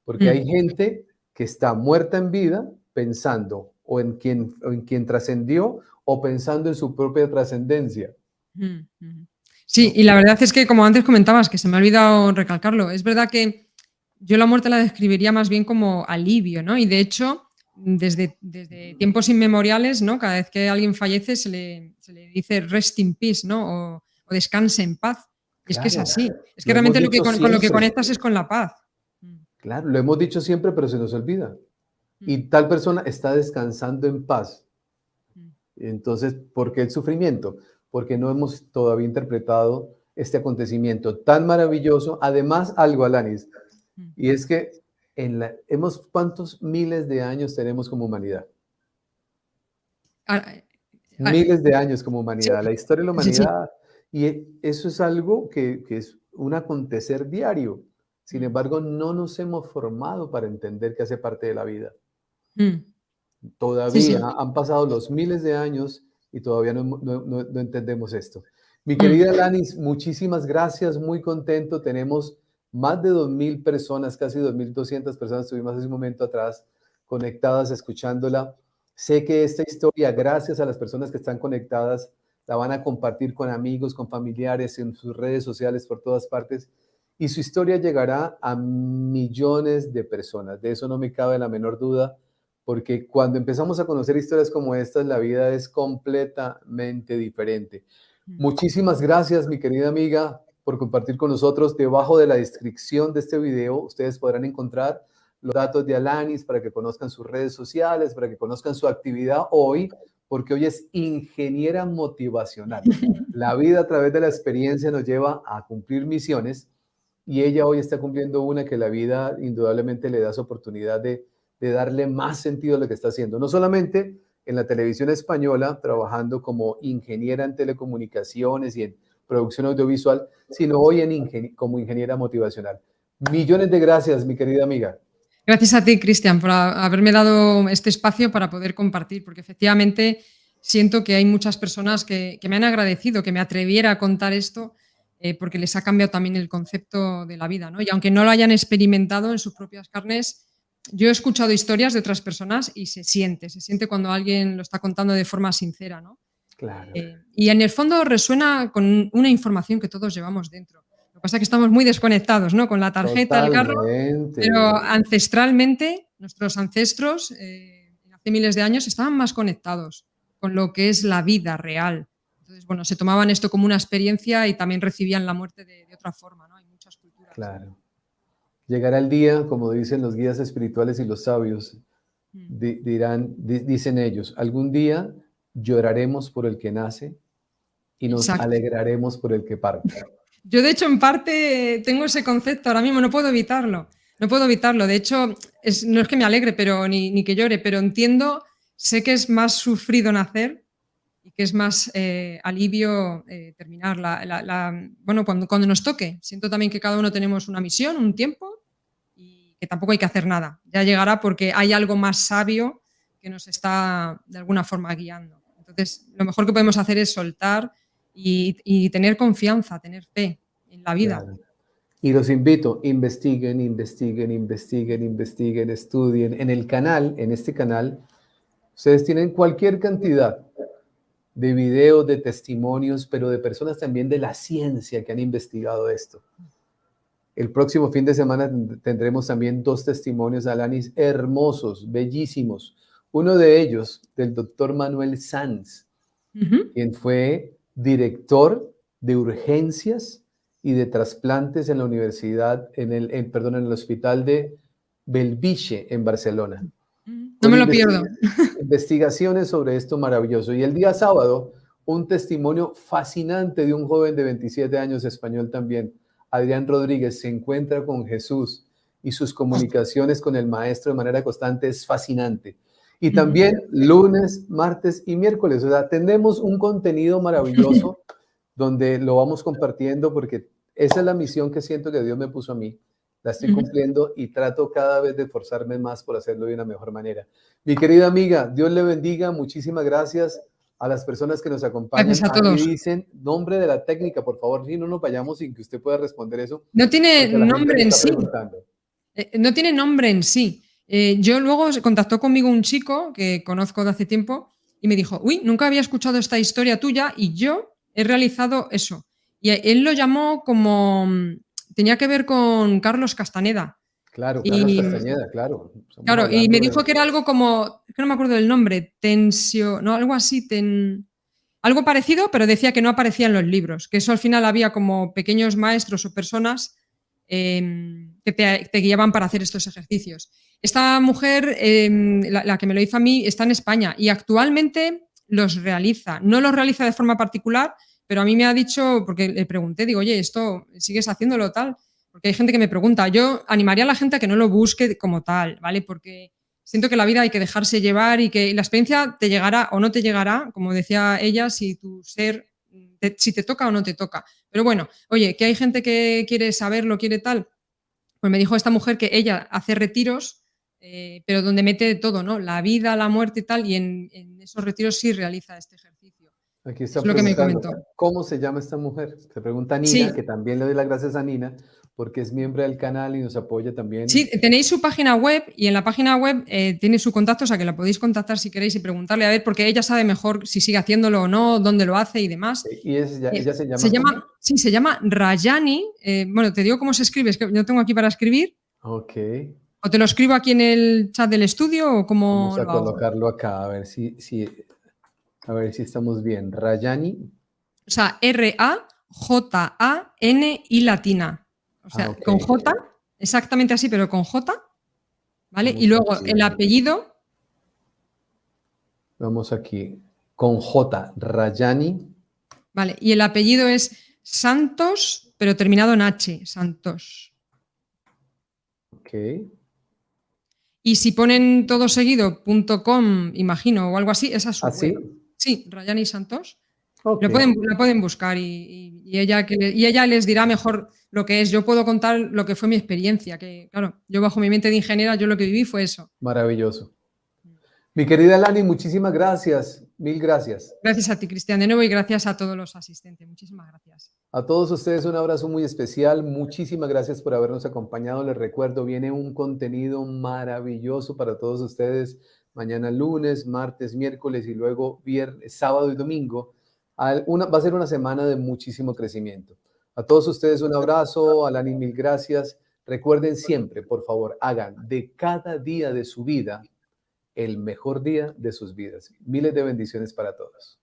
Porque hay gente que está muerta en vida pensando o en quien trascendió o pensando en su propia trascendencia. Sí, ¿No? y la verdad es que, como antes comentabas, que se me ha olvidado recalcarlo, es verdad que yo la muerte la describiría más bien como alivio, ¿no? Y de hecho, desde tiempos inmemoriales, ¿no? Cada vez que alguien fallece se le dice rest in peace, ¿no? O descanse en paz. Y es que es Claro, así. Es que lo hemos realmente lo que dicho con lo que siempre. conectas es con la paz. Mm, Claro, lo hemos dicho siempre, pero se nos olvida. mm, Y tal persona está descansando en paz. mm, Entonces, ¿por qué el sufrimiento? Porque no hemos todavía interpretado este acontecimiento tan maravilloso. Además, algo, Alanis, mm. y es que ¿cuántos miles de años tenemos como humanidad? Ah, ah, Miles de años como sí, humanidad. La historia de la sí, sí. humanidad, y eso es algo que es un acontecer diario. Sin Mm, embargo, no nos hemos formado para entender que hace parte de la vida. mm. Sí, Todavía sí. han pasado los miles de años y todavía no entendemos esto. Mi Mm. querida Lanis, muchísimas gracias, muy contento. Tenemos más de 2.000 personas, casi 2.200 personas, estuvimos hace un momento atrás conectadas, escuchándola. Sé que esta historia, gracias a las personas que están conectadas, la van a compartir con amigos, con familiares, en sus redes sociales, por todas partes. Y su historia llegará a millones de personas. De eso no me cabe la menor duda, porque cuando empezamos a conocer historias como estas, la vida es completamente diferente. Mm. Muchísimas gracias, mi querida amiga, por compartir con nosotros. Debajo de la descripción de este video, ustedes podrán encontrar los datos de Alanis para que conozcan sus redes sociales, para que conozcan su actividad hoy, porque hoy es ingeniera motivacional. La vida a través de la experiencia nos lleva a cumplir misiones y ella hoy está cumpliendo una que la vida indudablemente le da su oportunidad de darle más sentido a lo que está haciendo. No solamente en la televisión española, trabajando como ingeniera en telecomunicaciones y en producción audiovisual, sino hoy como ingeniera motivacional. Millones de gracias, mi querida amiga. Gracias a ti, Cristian, por haberme dado este espacio para poder compartir, porque efectivamente siento que hay muchas personas que me han agradecido que me atreviera a contar esto, porque les ha cambiado también el concepto de la vida, ¿no? Y aunque no lo hayan experimentado en sus propias carnes, yo he escuchado historias de otras personas y se siente cuando alguien lo está contando de forma sincera, ¿no? Claro, Y en el fondo resuena con una información que todos llevamos dentro. Lo que pasa es que estamos muy desconectados, ¿no? Con la tarjeta, el carro, pero totalmente. ancestralmente, nuestros ancestros, hace miles de años, estaban más conectados con lo que es la vida real. Entonces, bueno, se tomaban esto como una experiencia y también recibían la muerte de otra forma, ¿no? Hay muchas culturas. Claro. Llegará el día, como dicen los guías espirituales y los sabios, Mm. dicen ellos, algún día lloraremos por el que nace y nos Exacto. alegraremos por el que parte. Yo, de hecho, en parte tengo ese concepto ahora mismo, no puedo evitarlo. No puedo evitarlo. De hecho, no es que me alegre pero ni que llore, pero entiendo, sé que es más sufrido nacer y que es más alivio terminar. Bueno, cuando nos toque, siento también que cada uno tenemos una misión, un tiempo y que tampoco hay que hacer nada. Ya llegará porque hay algo más sabio que nos está de alguna forma guiando. Entonces, lo mejor que podemos hacer es soltar y tener confianza, tener fe en la vida. Claro. Y los invito, investiguen, investiguen, investiguen, investiguen, estudien. En el canal, en este canal, ustedes tienen cualquier cantidad de videos, de testimonios, pero de personas también de la ciencia que han investigado esto. El próximo fin de semana tendremos también 2 testimonios, Alanis, hermosos, bellísimos. Uno de ellos, del doctor Manuel Sanz, Ujú. quien fue director de urgencias y de trasplantes en la universidad, perdón, en el hospital de Bellvitge, en Barcelona. No Con me lo pierdo. investigaciones sobre esto maravilloso. Y el día sábado, un testimonio fascinante de un joven de 27 años español también, Adrián Rodríguez se encuentra con Jesús y sus comunicaciones con el Maestro de manera constante es fascinante. Y también lunes, martes y miércoles. O sea, tenemos un contenido maravilloso donde lo vamos compartiendo porque esa es la misión que siento que Dios me puso a mí. La estoy cumpliendo y trato cada vez de esforzarme más por hacerlo de una mejor manera. Mi querida amiga, Dios le bendiga. Muchísimas gracias a las personas que nos acompañan. Gracias a Ahí todos. dicen nombre de la técnica, por favor, si no nos vayamos sin que usted pueda responder eso. No tiene Porque la gente nombre lo en está sí. preguntando. No tiene nombre en sí. Yo luego se contactó conmigo un chico que conozco de hace tiempo y me dijo, uy, nunca había escuchado esta historia tuya y yo he realizado eso. Y él lo llamó como, tenía que ver con Carlos Castaneda. Claro, Carlos Y Castañeda, claro. Estamos claro, y hablando me de... dijo que era algo como, es que no me acuerdo del nombre, tensio, no, algo así, algo parecido, pero decía que no aparecía en los libros, que eso al final había como pequeños maestros o personas que te guiaban para hacer estos ejercicios. Esta mujer, la que me lo hizo a mí, está en España y actualmente los realiza. No los realiza de forma particular, pero a mí me ha dicho, porque le pregunté, digo, oye, ¿esto sigues haciéndolo tal? Porque hay gente que me pregunta. Yo animaría a la gente a que no lo busque como tal, ¿vale? Porque siento que la vida hay que dejarse llevar y que la experiencia te llegará o no te llegará, como decía ella, si tu ser, si te toca o no te toca. Pero bueno, oye, que hay gente que quiere saberlo, quiere tal. Pues me dijo esta mujer que ella hace retiros, pero donde mete todo, ¿no? La vida, la muerte y tal, y en esos retiros sí realiza este ejercicio. Aquí Es está lo que me preguntando, comentó. ¿cómo se llama esta mujer? Se pregunta Nina, Sí, que también le doy las gracias a Nina, porque es miembro del canal y nos apoya también. sí, tenéis su página web y en la página web tiene su contacto, o sea que la podéis contactar si queréis y preguntarle a ver, porque ella sabe mejor si sigue haciéndolo o no, dónde lo hace y demás. ¿Y ella se llama cómo? Sí, se llama Rayani. Bueno, te digo cómo se escribe, es que yo tengo aquí para escribir. Ok, O te lo escribo aquí en el chat del estudio o vamos cómo a lo hago. colocarlo acá, a ver si estamos bien. Rayani. O sea, Rajani latina. O sea, Ok, con J, exactamente así, pero con J, ¿vale? Y vamos luego aquí. el apellido, Vamos aquí. Con J, Rayani. ¿vale? Y el apellido es Santos, pero terminado en H, Santos. Ok. Y si ponen todo seguido .com, imagino, o algo así, esa es su web. ¿Así? Sí, Rayani Santos. Ok. La pueden buscar y ella les dirá mejor lo que es. Yo puedo contar lo que fue mi experiencia, que claro, yo bajo mi mente de ingeniera, yo lo que viví fue eso. Maravilloso. Mi querida Lani, muchísimas gracias. Mil gracias. Gracias a ti, Cristian, de nuevo y gracias a todos los asistentes. Muchísimas gracias. A todos ustedes un abrazo muy especial. Muchísimas gracias por habernos acompañado. Les recuerdo, viene un contenido maravilloso para todos ustedes mañana lunes, martes, miércoles y luego viernes, sábado y domingo. Va a ser una semana de muchísimo crecimiento. A todos ustedes un abrazo. Alani, mil gracias. Recuerden siempre, por favor, hagan de cada día de su vida el mejor día de sus vidas. Miles de bendiciones para todos.